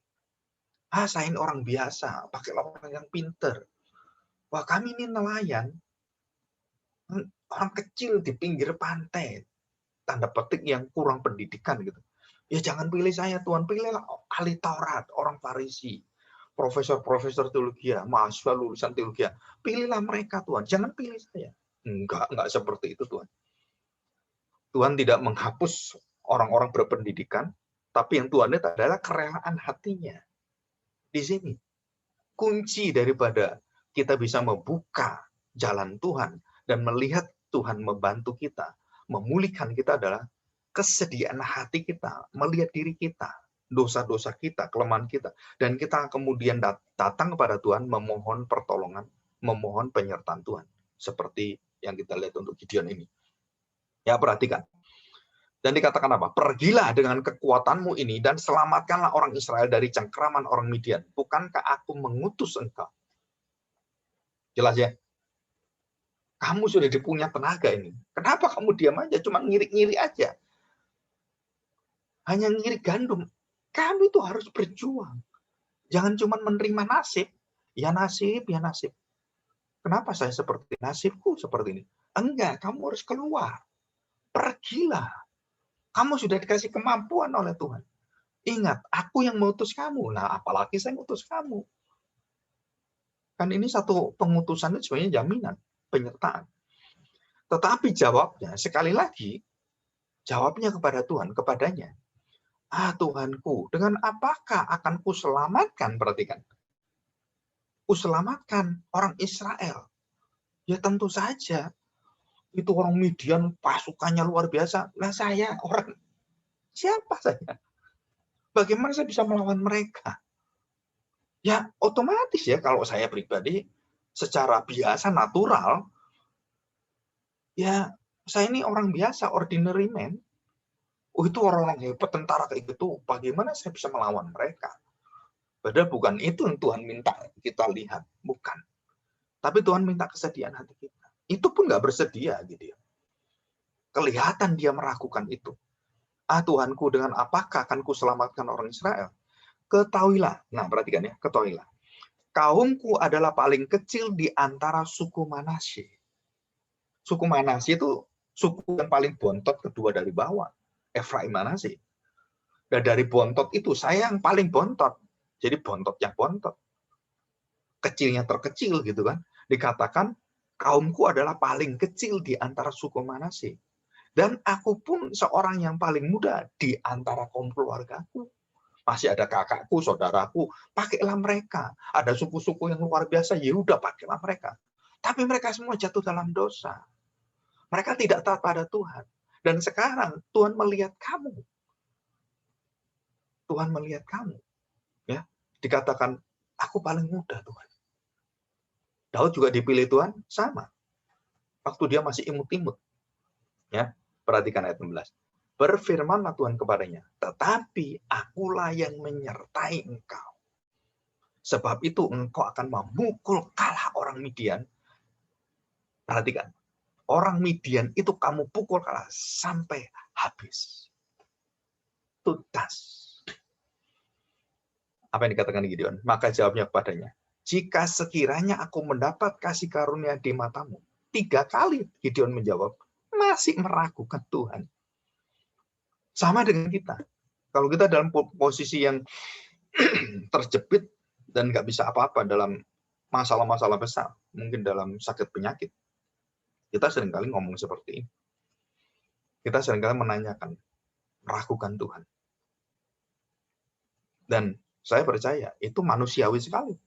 Saya ini orang biasa, pakailah orang yang pinter. Wah, kami ini nelayan, orang kecil di pinggir pantai, tanda petik yang kurang pendidikan gitu. Ya jangan pilih saya Tuhan, pilihlah ahli Taurat, orang Farisi, profesor-profesor teologi, mahasiswa lulusan teologi. Pilihlah mereka Tuhan, jangan pilih saya. Enggak seperti itu Tuhan. Tuhan tidak menghapus orang-orang berpendidikan, tapi yang Tuhan lihat adalah kerelaan hatinya. Di sini kunci daripada kita bisa membuka jalan Tuhan dan melihat Tuhan membantu kita, memulihkan kita adalah kesediaan hati kita, melihat diri kita, dosa-dosa kita, kelemahan kita, dan kita kemudian datang kepada Tuhan memohon pertolongan, memohon penyertaan Tuhan. Seperti yang kita lihat untuk Gideon ini. Ya, perhatikan. Dan dikatakan apa? Pergilah dengan kekuatanmu ini dan selamatkanlah orang Israel dari cengkraman orang Midian. Bukankah aku mengutus engkau? Jelas ya? Kamu sudah dipunya tenaga ini. Kenapa kamu diam aja? Cuma ngirik-ngirik aja. Hanya ngirik gandum. Kamu itu harus berjuang. Jangan cuma menerima nasib. Ya nasib, ya nasib. Kenapa saya seperti nasibku seperti ini? Enggak, kamu harus keluar. Pergilah. Kamu sudah dikasih kemampuan oleh Tuhan. Ingat, aku yang mengutus kamu. Nah, apalagi saya mengutus kamu. Kan ini satu pengutusan itu sebenarnya jaminan, penyertaan. Tetapi jawabnya, sekali lagi, jawabnya kepada Tuhan, kepadanya. Tuhanku, dengan apakah akan kuselamatkan? Perhatikan. Kuselamatkan orang Israel. Ya tentu saja. Itu orang Midian, pasukannya luar biasa. Nah saya, orang siapa saya? Bagaimana saya bisa melawan mereka? Ya otomatis ya, kalau saya pribadi, secara biasa, natural, ya saya ini orang biasa, ordinary man. Itu orang-orang hebat, tentara kayak gitu. Bagaimana saya bisa melawan mereka? Padahal bukan itu yang Tuhan minta kita lihat. Bukan. Tapi Tuhan minta kesediaan hati kita. Itu pun nggak bersedia gitu ya. Kelihatan dia meragukan itu. Tuhanku, dengan apakah akan kuselamatkan orang Israel? Ketahuilah. Nah, perhatikan ya, ketahuilah. Kaumku adalah paling kecil di antara suku Manasye. Suku Manasye itu suku yang paling bontot kedua dari bawah. Efraim Manasye. Dan dari bontot itu, saya yang paling bontot. Jadi bontot yang bontot. Kecilnya terkecil gitu kan. Dikatakan, kaumku adalah paling kecil di antara suku Manasye. Dan aku pun seorang yang paling muda di antara kaum keluargaku. Masih ada kakakku, saudaraku, pakailah mereka. Ada suku-suku yang luar biasa, ya udah pakailah mereka. Tapi mereka semua jatuh dalam dosa. Mereka tidak taat pada Tuhan. Dan sekarang Tuhan melihat kamu. Tuhan melihat kamu. Ya, dikatakan, aku paling muda Tuhan. Daud juga dipilih Tuhan, sama. Waktu dia masih imut-imut. Ya, perhatikan ayat 16. Berfirmanlah Tuhan kepadanya, tetapi akulah yang menyertai engkau. Sebab itu engkau akan memukul kalah orang Midian. Perhatikan, orang Midian itu kamu pukul kalah sampai habis. Tuntas. Apa yang dikatakan Gideon? Maka jawabnya kepadanya, jika sekiranya aku mendapat kasih karunia di matamu. 3 kali Gideon menjawab, masih meragukan Tuhan. Sama dengan kita. Kalau kita dalam posisi yang terjepit dan nggak bisa apa-apa dalam masalah-masalah besar, mungkin dalam sakit penyakit, kita seringkali ngomong seperti ini. Kita seringkali menanyakan, meragukan Tuhan. Dan saya percaya itu manusiawi sekali.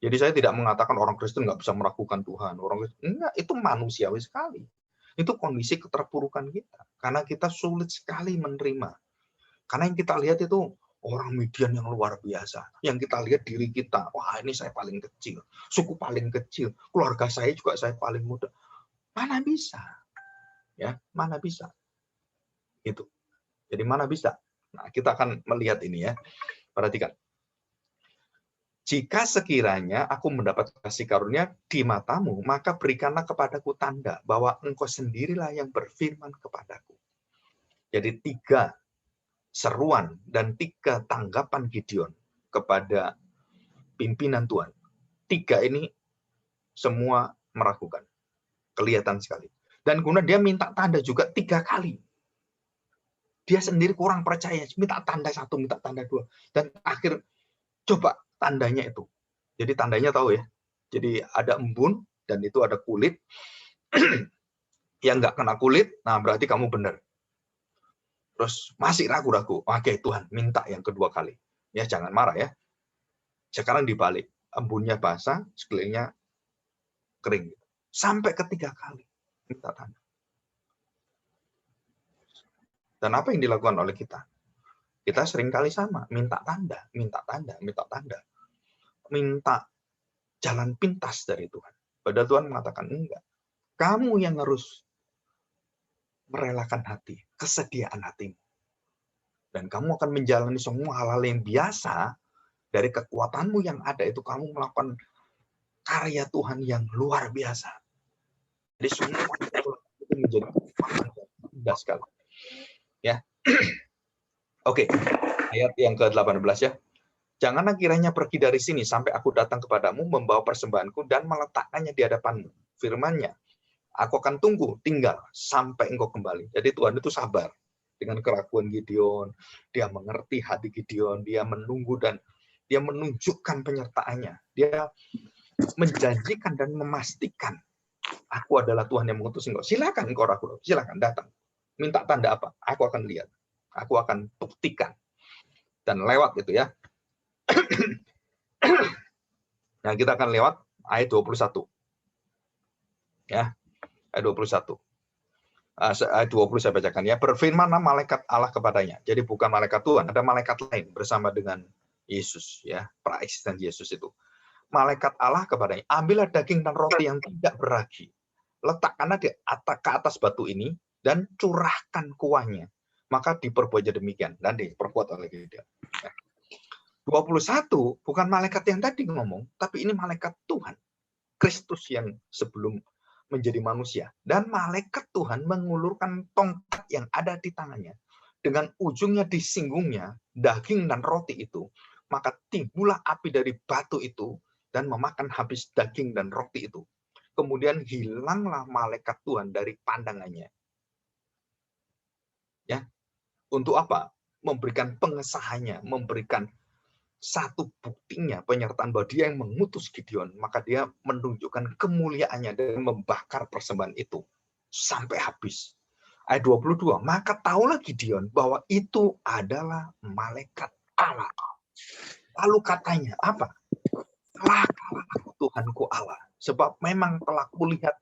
Jadi saya tidak mengatakan orang Kristen nggak bisa meragukan Tuhan. Enggak, itu manusiawi sekali. Itu kondisi keterpurukan kita. Karena kita sulit sekali menerima. Karena yang kita lihat itu orang Midian yang luar biasa. Yang kita lihat diri kita, wah ini saya paling kecil. Suku paling kecil. Keluarga saya juga saya paling muda. Mana bisa? Ya, mana bisa? Itu. Jadi mana bisa? Nah, kita akan melihat ini ya. Perhatikan. Jika sekiranya aku mendapat kasih karunia di matamu, maka berikanlah kepadaku tanda bahwa engkau sendirilah yang berfirman kepadaku. Jadi 3 seruan dan 3 tanggapan Gideon kepada pimpinan Tuhan. 3 ini semua meragukan. Kelihatan sekali. Dan kemudian dia minta tanda juga 3 kali. Dia sendiri kurang percaya, minta tanda 1, minta tanda 2. Dan akhir coba tandanya itu. Jadi tandanya tahu ya. Jadi ada embun dan itu ada kulit. Yang nggak kena kulit, nah berarti kamu benar. Terus masih ragu-ragu. Oke, Tuhan, minta yang kedua kali. Ya jangan marah ya. Sekarang dibalik. Embunnya basah, sekelilingnya kering. Sampai ketiga kali minta tanda. Dan apa yang dilakukan oleh kita? Kita seringkali sama, minta tanda, minta tanda, minta tanda. Minta jalan pintas dari Tuhan. Padahal Tuhan mengatakan, enggak. Kamu yang harus merelakan hati, kesediaan hatimu. Dan kamu akan menjalani semua hal-hal yang biasa dari kekuatanmu yang ada itu kamu melakukan karya Tuhan yang luar biasa. Jadi semua itu menjadi kekuatan yang indah sekali. Ya. Oke, ayat yang ke-18 ya. Janganlah kiranya pergi dari sini sampai aku datang kepadamu membawa persembahanku dan meletakkannya di hadapanmu. Firman-Nya, aku akan tunggu tinggal sampai engkau kembali. Jadi Tuhan itu sabar dengan keraguan Gideon. Dia mengerti hati Gideon, dia menunggu dan dia menunjukkan penyertaannya. Dia menjanjikan dan memastikan, aku adalah Tuhan yang mengutus engkau. Silakan engkau ragu, silakan datang. Minta tanda apa? Aku akan lihat. Aku akan buktikan. Dan lewat itu ya. Nah, kita akan lewat ayat 21. Ya, ayat 21. Ayat 20 saya bacakan ya. Berfirmanlah malaikat Allah kepadanya. Jadi bukan malaikat Tuhan, ada malaikat lain bersama dengan Yesus ya, praeksisten Yesus itu. Malaikat Allah kepadanya, ambillah daging dan roti yang tidak beragi. Letakkanlah di atas batu ini dan curahkan kuahnya. Maka diperbuat demikian dan diperbuat oleh dia. 21 bukan malaikat yang tadi ngomong, tapi ini malaikat Tuhan. Kristus yang sebelum menjadi manusia. Dan malaikat Tuhan mengulurkan tongkat yang ada di tangannya. Dengan ujungnya disinggungnya daging dan roti itu. Maka timbullah api dari batu itu dan memakan habis daging dan roti itu. Kemudian hilanglah malaikat Tuhan dari pandangannya. Ya, untuk apa? Memberikan pengesahannya, memberikan satu buktinya penyertaan bahwa dia yang mengutus Gideon, maka dia menunjukkan kemuliaannya dan membakar persembahan itu sampai habis. Ayat 22, maka tahulah Gideon bahwa itu adalah malaikat Allah. Lalu katanya apa? Celakalah Tuhanku Allah, sebab memang telah kulihat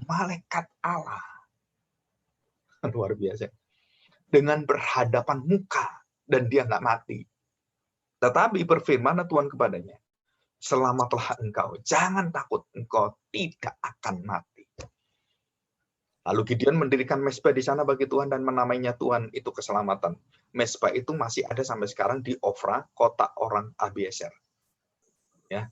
malaikat Allah. Luar biasa. Dengan berhadapan muka dan dia nggak mati. Tetapi berfirman Tuhan kepadanya, selamatlah engkau, jangan takut, engkau tidak akan mati. Lalu Gideon mendirikan mezbah di sana bagi Tuhan dan menamainya Tuhan itu keselamatan. Mezbah itu masih ada sampai sekarang di Ofra, kota orang Abiezer. Ya,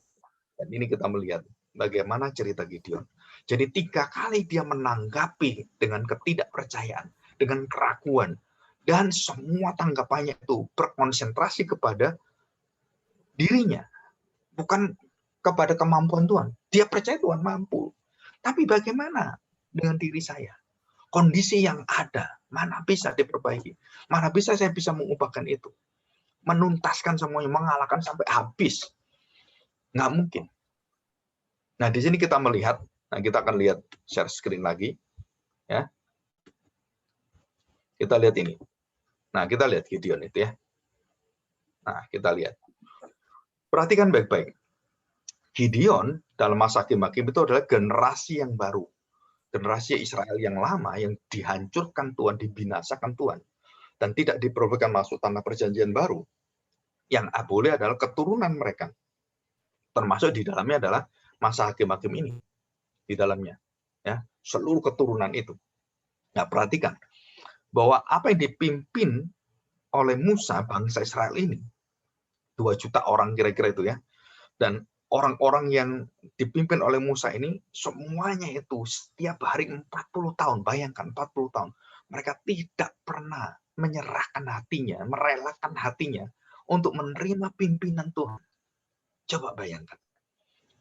dan ini kita melihat bagaimana cerita Gideon. Jadi 3 kali dia menanggapi dengan ketidakpercayaan, dengan keraguan, dan semua tanggapannya itu berkonsentrasi kepada dirinya, bukan kepada kemampuan Tuhan. Dia percaya Tuhan mampu. Tapi bagaimana dengan diri saya? Kondisi yang ada, mana bisa diperbaiki? Mana bisa saya bisa mengubahkan itu? Menuntaskan semuanya, mengalahkan sampai habis. Nggak mungkin. Nah, di sini kita melihat, nah kita akan lihat share screen lagi. Ya. Kita lihat ini. Nah, kita lihat Gideon itu ya. Nah, kita lihat. Perhatikan baik-baik. Gideon dalam masa Hakim-Hakim itu adalah generasi yang baru. Generasi Israel yang lama yang dihancurkan Tuhan, dibinasakan Tuhan. Dan tidak diperbolehkan masuk tanah perjanjian baru. Yang boleh adalah keturunan mereka. Termasuk di dalamnya adalah masa Hakim-Hakim ini. Di dalamnya. Ya, seluruh keturunan itu. Nah, perhatikan. Bahwa apa yang dipimpin oleh Musa, bangsa Israel ini. 2 juta orang kira-kira itu ya. Dan orang-orang yang dipimpin oleh Musa ini, semuanya itu setiap hari 40 tahun, bayangkan 40 tahun. Mereka tidak pernah menyerahkan hatinya, merelakan hatinya untuk menerima pimpinan Tuhan. Coba bayangkan.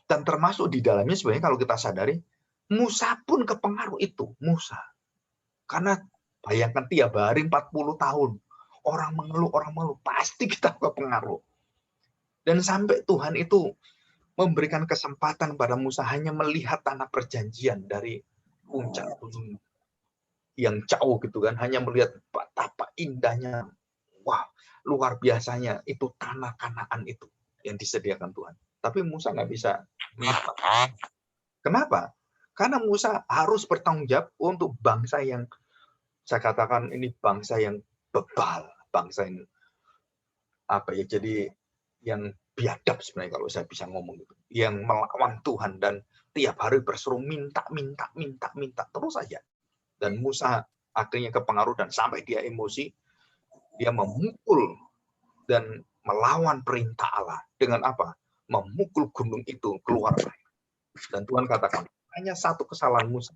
Dan termasuk di dalamnya sebenarnya kalau kita sadari, Musa pun kepengaruh itu, Musa. Karena bayangkan tiap hari 40 tahun, orang mengeluh, pasti kita kepengaruh. Dan sampai Tuhan itu memberikan kesempatan pada Musa hanya melihat tanah perjanjian dari puncak gunung yang jauh gitu kan, hanya melihat betapa indahnya, wah luar biasanya itu tanah Kanaan itu yang disediakan Tuhan. Tapi Musa nggak bisa. Kenapa? Karena Musa harus bertanggung jawab untuk bangsa yang saya katakan ini bangsa yang bebal, bangsa yang apa ya, jadi yang biadab sebenarnya kalau saya bisa ngomong gitu, yang melawan Tuhan dan tiap hari berseru minta terus saja. Dan Musa akhirnya kepengaruh dan sampai dia emosi, dia memukul dan melawan perintah Allah dengan apa? Memukul gunung itu keluar. Dan Tuhan katakan hanya satu kesalahan Musa,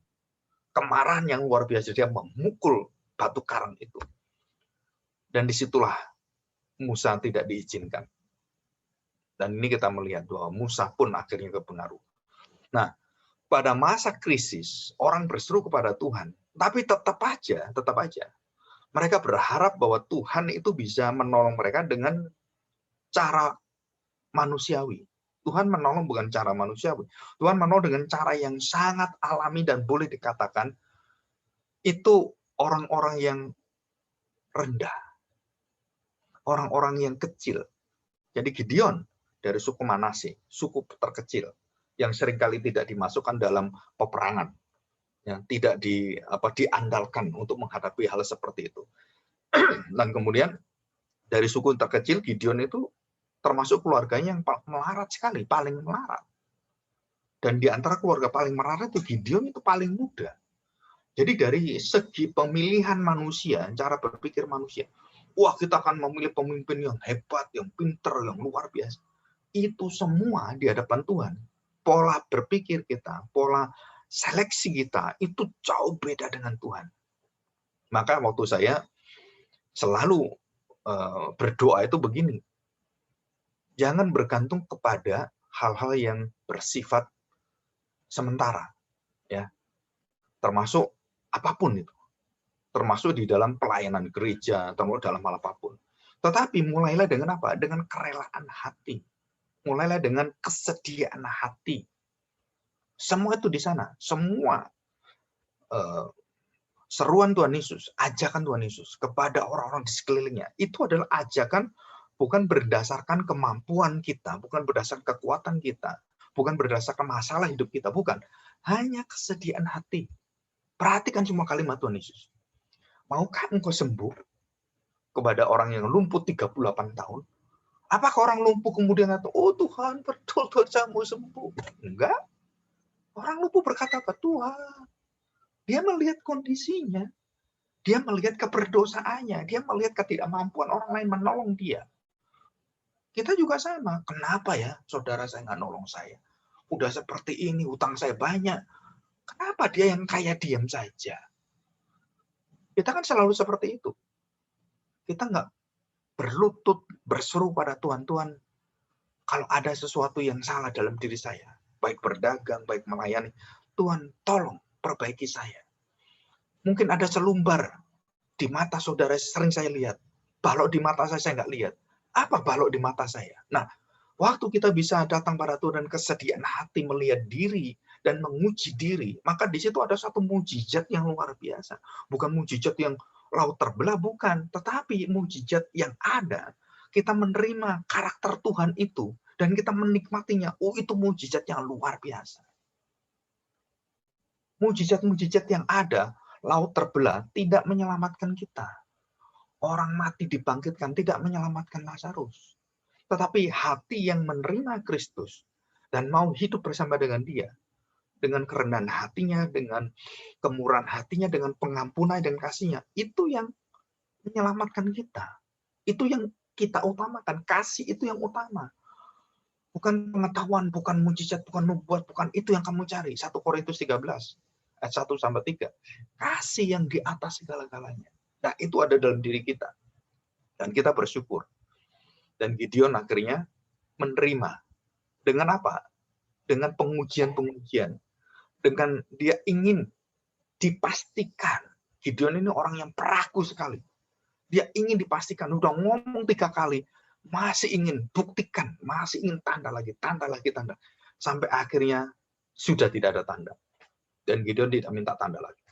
kemarahan yang luar biasa, dia memukul batu karang itu. Dan disitulah Musa tidak diizinkan. Dan ini kita melihat bahwa Musa pun akhirnya kepengaruh. Nah, pada masa krisis, orang berseru kepada Tuhan, tapi tetap aja, mereka berharap bahwa Tuhan itu bisa menolong mereka dengan cara manusiawi. Tuhan menolong bukan cara manusiawi. Tuhan menolong dengan cara yang sangat alami dan boleh dikatakan itu orang-orang yang rendah, orang-orang yang kecil. Jadi Gideon dari suku Manase, suku terkecil yang seringkali tidak dimasukkan dalam peperangan, yang tidak diandalkan untuk menghadapi hal seperti itu. Dan kemudian dari suku terkecil, Gideon itu termasuk keluarganya yang melarat sekali, paling melarat. Dan di antara keluarga paling melarat itu Gideon itu paling muda. Jadi dari segi pemilihan manusia, cara berpikir manusia, wah kita akan memilih pemimpin yang hebat, yang pinter, yang luar biasa. Itu semua di hadapan Tuhan. Pola berpikir kita, pola seleksi kita, itu jauh beda dengan Tuhan. Maka waktu saya selalu berdoa itu begini, jangan bergantung kepada hal-hal yang bersifat sementara, ya, termasuk apapun itu, termasuk di dalam pelayanan gereja, termasuk dalam hal apapun. Tetapi mulailah dengan apa? Dengan kerelaan hati, mulailah dengan kesediaan hati. Semua itu di sana, semua seruan Tuhan Yesus, ajakan Tuhan Yesus kepada orang-orang di sekelilingnya, itu adalah ajakan bukan berdasarkan kemampuan kita, bukan berdasarkan kekuatan kita, bukan berdasarkan masalah hidup kita, bukan. Hanya kesediaan hati. Perhatikan semua kalimat Tuhan Yesus. Maukah engkau sembuh? Kepada orang yang lumpuh 38 tahun. Apakah orang lumpuh kemudian kata, oh Tuhan, betul Tuhan saya mau sembuh. Enggak. Orang lumpuh berkata, Tuhan. Dia melihat kondisinya. Dia melihat keberdosaannya. Dia melihat ketidakmampuan orang lain menolong dia. Kita juga sama. Kenapa ya saudara saya nggak nolong saya? Udah seperti ini, hutang saya banyak. Kenapa dia yang kaya diam saja? Kita kan selalu seperti itu. Kita nggak berlutut, berseru pada Tuhan, Tuhan, kalau ada sesuatu yang salah dalam diri saya, baik berdagang, baik melayani, Tuhan tolong perbaiki saya. Mungkin ada selumbar di mata saudara sering saya lihat. Balok di mata saya nggak lihat. Apa balok di mata saya? Nah, waktu kita bisa datang pada Tuhan dan kesediaan hati melihat diri dan menguji diri, maka di situ ada satu mujizat yang luar biasa. Bukan mujizat yang laut terbelah, bukan. Tetapi mujizat yang ada, kita menerima karakter Tuhan itu, dan kita menikmatinya. Oh, itu mujizat yang luar biasa. Mujizat-mujizat yang ada, laut terbelah, tidak menyelamatkan kita. Orang mati dibangkitkan, tidak menyelamatkan Lazarus. Tetapi hati yang menerima Kristus dan mau hidup bersama dengan Dia, dengan kerendahan hatinya, dengan kemurahan hatinya, dengan pengampunan dan kasihnya, itu yang menyelamatkan kita. Itu yang kita utamakan, kasih itu yang utama. Bukan pengetahuan, bukan mujizat, bukan nubuat, bukan itu yang kamu cari. 1 Korintus 13 ayat 1-3. Kasih yang di atas segala-galanya. Nah, itu ada dalam diri kita. Dan kita bersyukur. Dan Gideon akhirnya menerima. Dengan apa? Dengan pengujian-pengujian. Dengan dia ingin dipastikan. Gideon ini orang yang peragu sekali. Dia ingin dipastikan. Udah ngomong 3 kali. Masih ingin buktikan, masih ingin tanda lagi, tanda. Sampai akhirnya sudah tidak ada tanda. Dan Gideon tidak minta tanda lagi.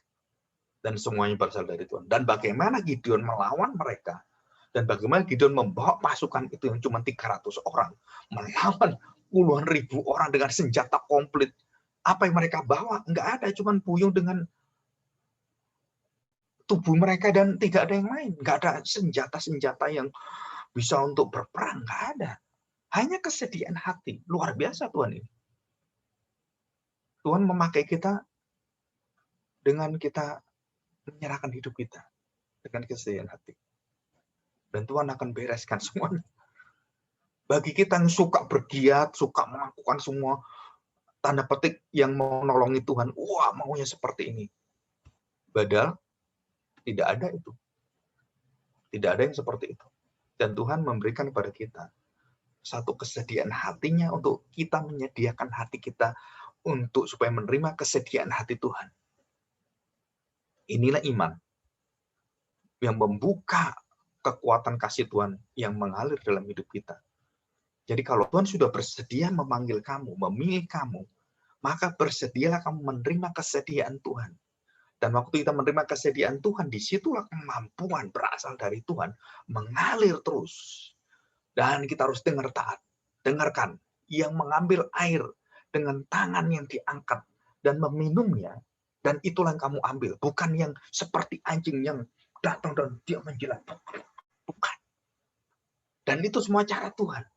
Dan semuanya berasal dari Tuhan. Dan bagaimana Gideon melawan mereka, dan bagaimana Gideon membawa pasukan itu yang cuma 300 orang, melawan puluhan ribu orang dengan senjata komplit. Apa yang mereka bawa? Enggak ada, cuma puyung dengan tubuh mereka dan tidak ada yang lain. Enggak ada senjata-senjata yang bisa untuk berperang, nggak ada. Hanya kesediaan hati. Luar biasa Tuhan ini. Tuhan memakai kita dengan kita menyerahkan hidup kita dengan kesediaan hati. Dan Tuhan akan bereskan semuanya. Bagi kita yang suka bergiat, suka melakukan semua tanda petik yang menolongi Tuhan, wah maunya seperti ini. Padahal tidak ada itu. Tidak ada yang seperti itu. Dan Tuhan memberikan kepada kita satu kesediaan hatinya untuk kita menyediakan hati kita untuk supaya menerima kesediaan hati Tuhan. Inilah iman yang membuka kekuatan kasih Tuhan yang mengalir dalam hidup kita. Jadi kalau Tuhan sudah bersedia memanggil kamu, memilih kamu, maka bersedialah kamu menerima kesediaan Tuhan. Dan waktu kita menerima kesediaan Tuhan, disitulah kemampuan berasal dari Tuhan mengalir terus. Dan kita harus dengarkan yang mengambil air dengan tangan yang diangkat dan meminumnya, dan itulah yang kamu ambil, bukan yang seperti anjing yang datang dan dia menjilat. Bukan. Dan itu semua cara Tuhan.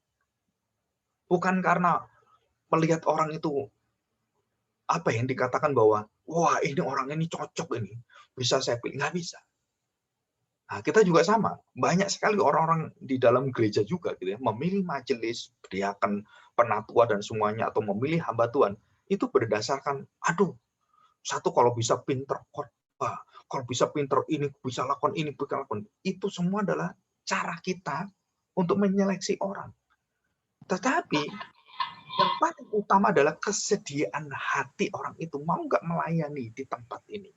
Bukan karena melihat orang itu apa yang dikatakan bahwa wah ini orang ini cocok ini, bisa saya pilih. Nggak bisa. Nah, kita juga sama. Banyak sekali orang-orang di dalam gereja juga gitu ya, memilih majelis, diaken, penatua dan semuanya, atau memilih hamba Tuhan, itu berdasarkan, aduh, satu kalau bisa pinter khotbah, kalau bisa pinter ini, bisa lakukan ini, bisa lakukan. Itu semua adalah cara kita untuk menyeleksi orang. Tetapi yang paling utama adalah kesediaan hati orang itu. Mau nggak melayani di tempat ini.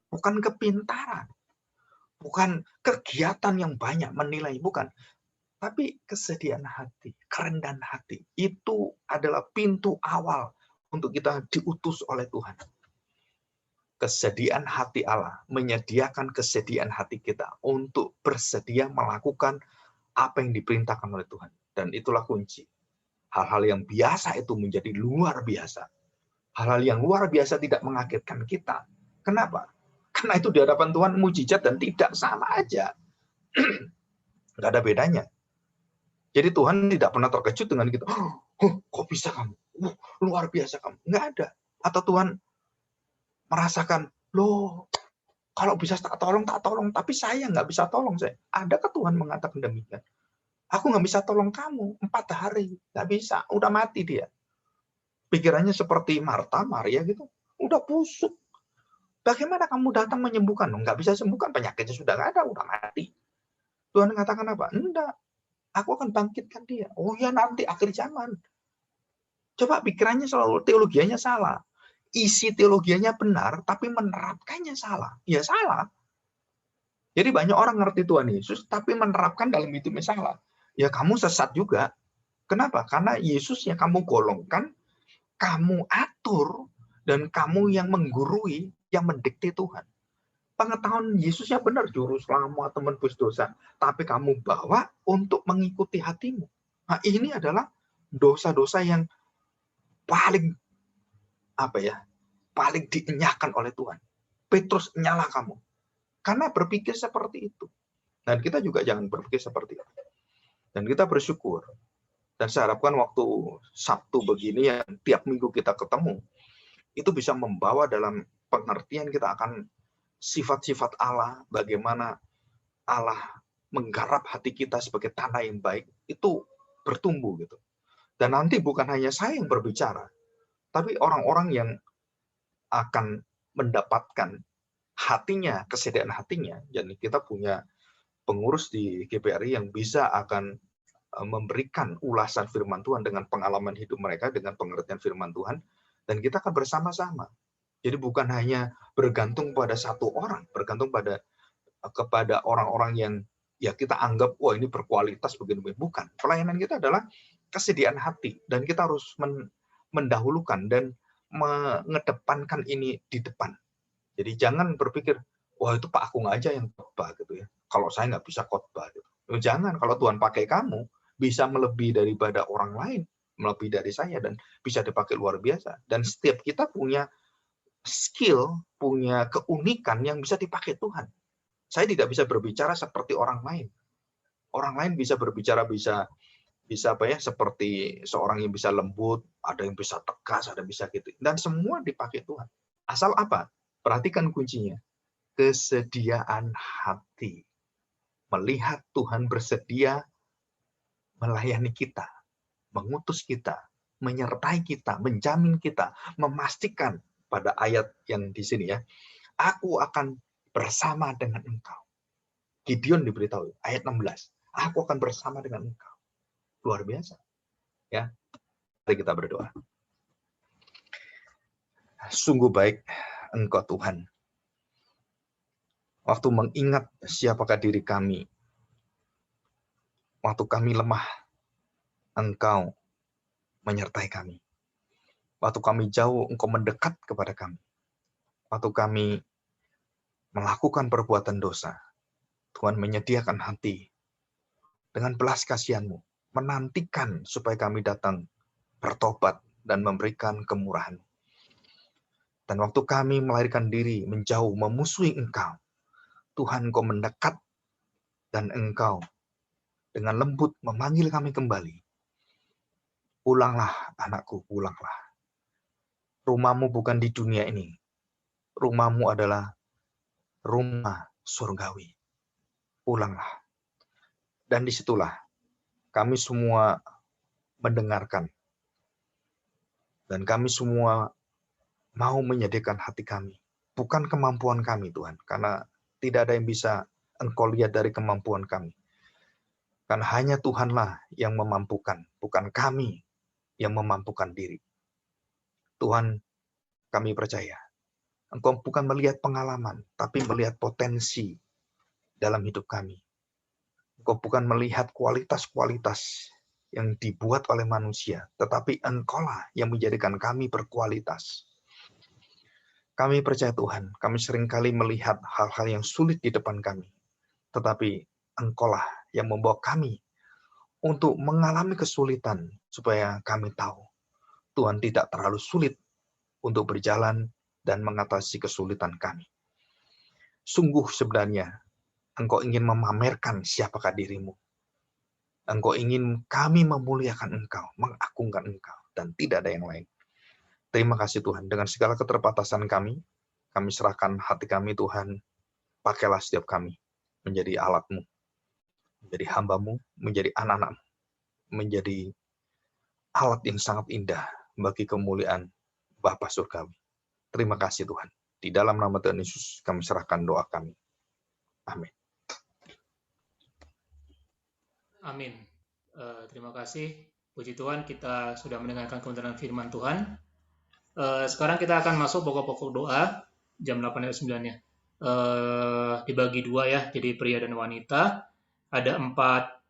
Bukan kepintaran. Bukan kegiatan yang banyak menilai. Bukan. Tapi kesediaan hati, kerendahan hati. Itu adalah pintu awal untuk kita diutus oleh Tuhan. Kesediaan hati Allah menyediakan kesediaan hati kita untuk bersedia melakukan apa yang diperintahkan oleh Tuhan. Dan itulah kunci. Hal-hal yang biasa itu menjadi luar biasa. Hal-hal yang luar biasa tidak mengagetkan kita. Kenapa? Karena itu di hadapan Tuhan mujizat dan tidak, sama aja. Nggak ada bedanya. Jadi Tuhan tidak pernah terkejut dengan kita. Kok bisa kamu? Luar biasa kamu. Nggak ada. Atau Tuhan merasakan, loh, kalau bisa tak tolong, tapi saya nggak bisa tolong saya. Adakah Tuhan mengatakan demikian? Aku nggak bisa tolong kamu 4 hari. Nggak bisa, udah mati dia. Pikirannya seperti Marta, Maria gitu. Udah busuk. Bagaimana kamu datang menyembuhkan? Nggak bisa sembuhkan, penyakitnya sudah nggak ada, udah mati. Tuhan mengatakan apa? Enggak, aku akan bangkitkan dia. Oh ya, nanti akhir zaman. Coba pikirannya selalu, teologianya salah. Isi teologianya benar, tapi menerapkannya salah. Ya salah. Jadi banyak orang ngerti Tuhan Yesus, tapi menerapkan dalam hidupnya salah. Ya kamu sesat juga. Kenapa? Karena Yesus yang kamu golongkan, kamu atur, dan kamu yang menggurui, yang mendikte Tuhan. Pengetahuan Yesusnya benar, juru selamat, menebus dosa, tapi kamu bawa untuk mengikuti hatimu. Nah, ini adalah dosa-dosa yang paling paling dienyahkan oleh Tuhan. Petrus, nyala kamu. Karena berpikir seperti itu. Dan kita juga jangan berpikir seperti itu. Dan kita bersyukur. Dan saya harapkan waktu Sabtu begini yang tiap minggu kita ketemu, itu bisa membawa dalam pengertian kita akan sifat-sifat Allah, bagaimana Allah menggarap hati kita sebagai tanah yang baik, itu bertumbuh gitu. Dan nanti bukan hanya saya yang berbicara, tapi orang-orang yang akan mendapatkan hatinya, kesediaan hatinya. Jadi kita punya pengurus di GPRI yang bisa akan memberikan ulasan firman Tuhan dengan pengalaman hidup mereka, dengan pengertian firman Tuhan, dan kita akan bersama-sama. Jadi bukan hanya bergantung pada satu orang, bergantung kepada orang-orang yang ya kita anggap, wah ini berkualitas begini. Bukan. Pelayanan kita adalah kesediaan hati, dan kita harus mendahulukan dan mengedepankan ini di depan. Jadi jangan berpikir, wah itu Pak Agung aja yang khotbah gitu ya. Kalau saya nggak bisa khotbah gitu. Jangan, kalau Tuhan pakai kamu, bisa melebihi daripada orang lain, melebihi dari saya, dan bisa dipakai luar biasa. Dan setiap kita punya skill, punya keunikan yang bisa dipakai Tuhan. Saya tidak bisa berbicara seperti orang lain. Orang lain bisa berbicara, bisa apa ya, seperti seorang yang bisa lembut, ada yang bisa tegas, ada bisa gitu. Dan semua dipakai Tuhan. Asal apa? Perhatikan kuncinya. Kesediaan hati. Melihat Tuhan bersedia melayani kita, mengutus kita, menyertai kita, menjamin kita, memastikan pada ayat yang di sini ya, aku akan bersama dengan engkau. Gideon diberitahu, ayat 16, aku akan bersama dengan engkau. Luar biasa. Ya, mari kita berdoa. Sungguh baik Engkau Tuhan. Waktu mengingat siapakah diri kami, waktu kami lemah, Engkau menyertai kami. Waktu kami jauh, Engkau mendekat kepada kami. Waktu kami melakukan perbuatan dosa, Tuhan menyediakan hati dengan belas kasihan-Mu, menantikan supaya kami datang bertobat dan memberikan kemurahan. Dan waktu kami melarikan diri, menjauh, memusuhi Engkau, Tuhan Engkau mendekat dan Engkau dengan lembut memanggil kami kembali. Pulanglah anakku, pulanglah. Rumahmu bukan di dunia ini. Rumahmu adalah rumah surgawi. Pulanglah. Dan disitulah kami semua mendengarkan. Dan kami semua mau menyediakan hati kami. Bukan kemampuan kami, Tuhan. Karena tidak ada yang bisa Engkau lihat dari kemampuan kami. Karena hanya Tuhanlah yang memampukan. Bukan kami yang memampukan diri. Tuhan, kami percaya. Engkau bukan melihat pengalaman, tapi melihat potensi dalam hidup kami. Engkau bukan melihat kualitas-kualitas yang dibuat oleh manusia, tetapi Engkaulah yang menjadikan kami berkualitas. Kami percaya Tuhan, kami seringkali melihat hal-hal yang sulit di depan kami, tetapi Engkaulah yang membawa kami untuk mengalami kesulitan, supaya kami tahu Tuhan tidak terlalu sulit untuk berjalan dan mengatasi kesulitan kami. Sungguh sebenarnya Engkau ingin memamerkan siapakah dirimu. Engkau ingin kami memuliakan Engkau, mengagungkan Engkau, dan tidak ada yang lain. Terima kasih Tuhan, dengan segala keterbatasan kami serahkan hati kami Tuhan, pakailah setiap kami menjadi alat-Mu, menjadi hamba-Mu, menjadi anak-anak-Mu, menjadi alat yang sangat indah bagi kemuliaan Bapa Surgawi. Terima kasih Tuhan. Di dalam nama Tuhan Yesus kami serahkan doa kami. Amin. Amin. Terima kasih. Puji Tuhan, kita sudah mendengarkan kebenaran firman Tuhan. Sekarang kita akan masuk pokok-pokok doa jam 8 ayat 9-nya. Dibagi dua ya, jadi pria dan wanita. Ada 4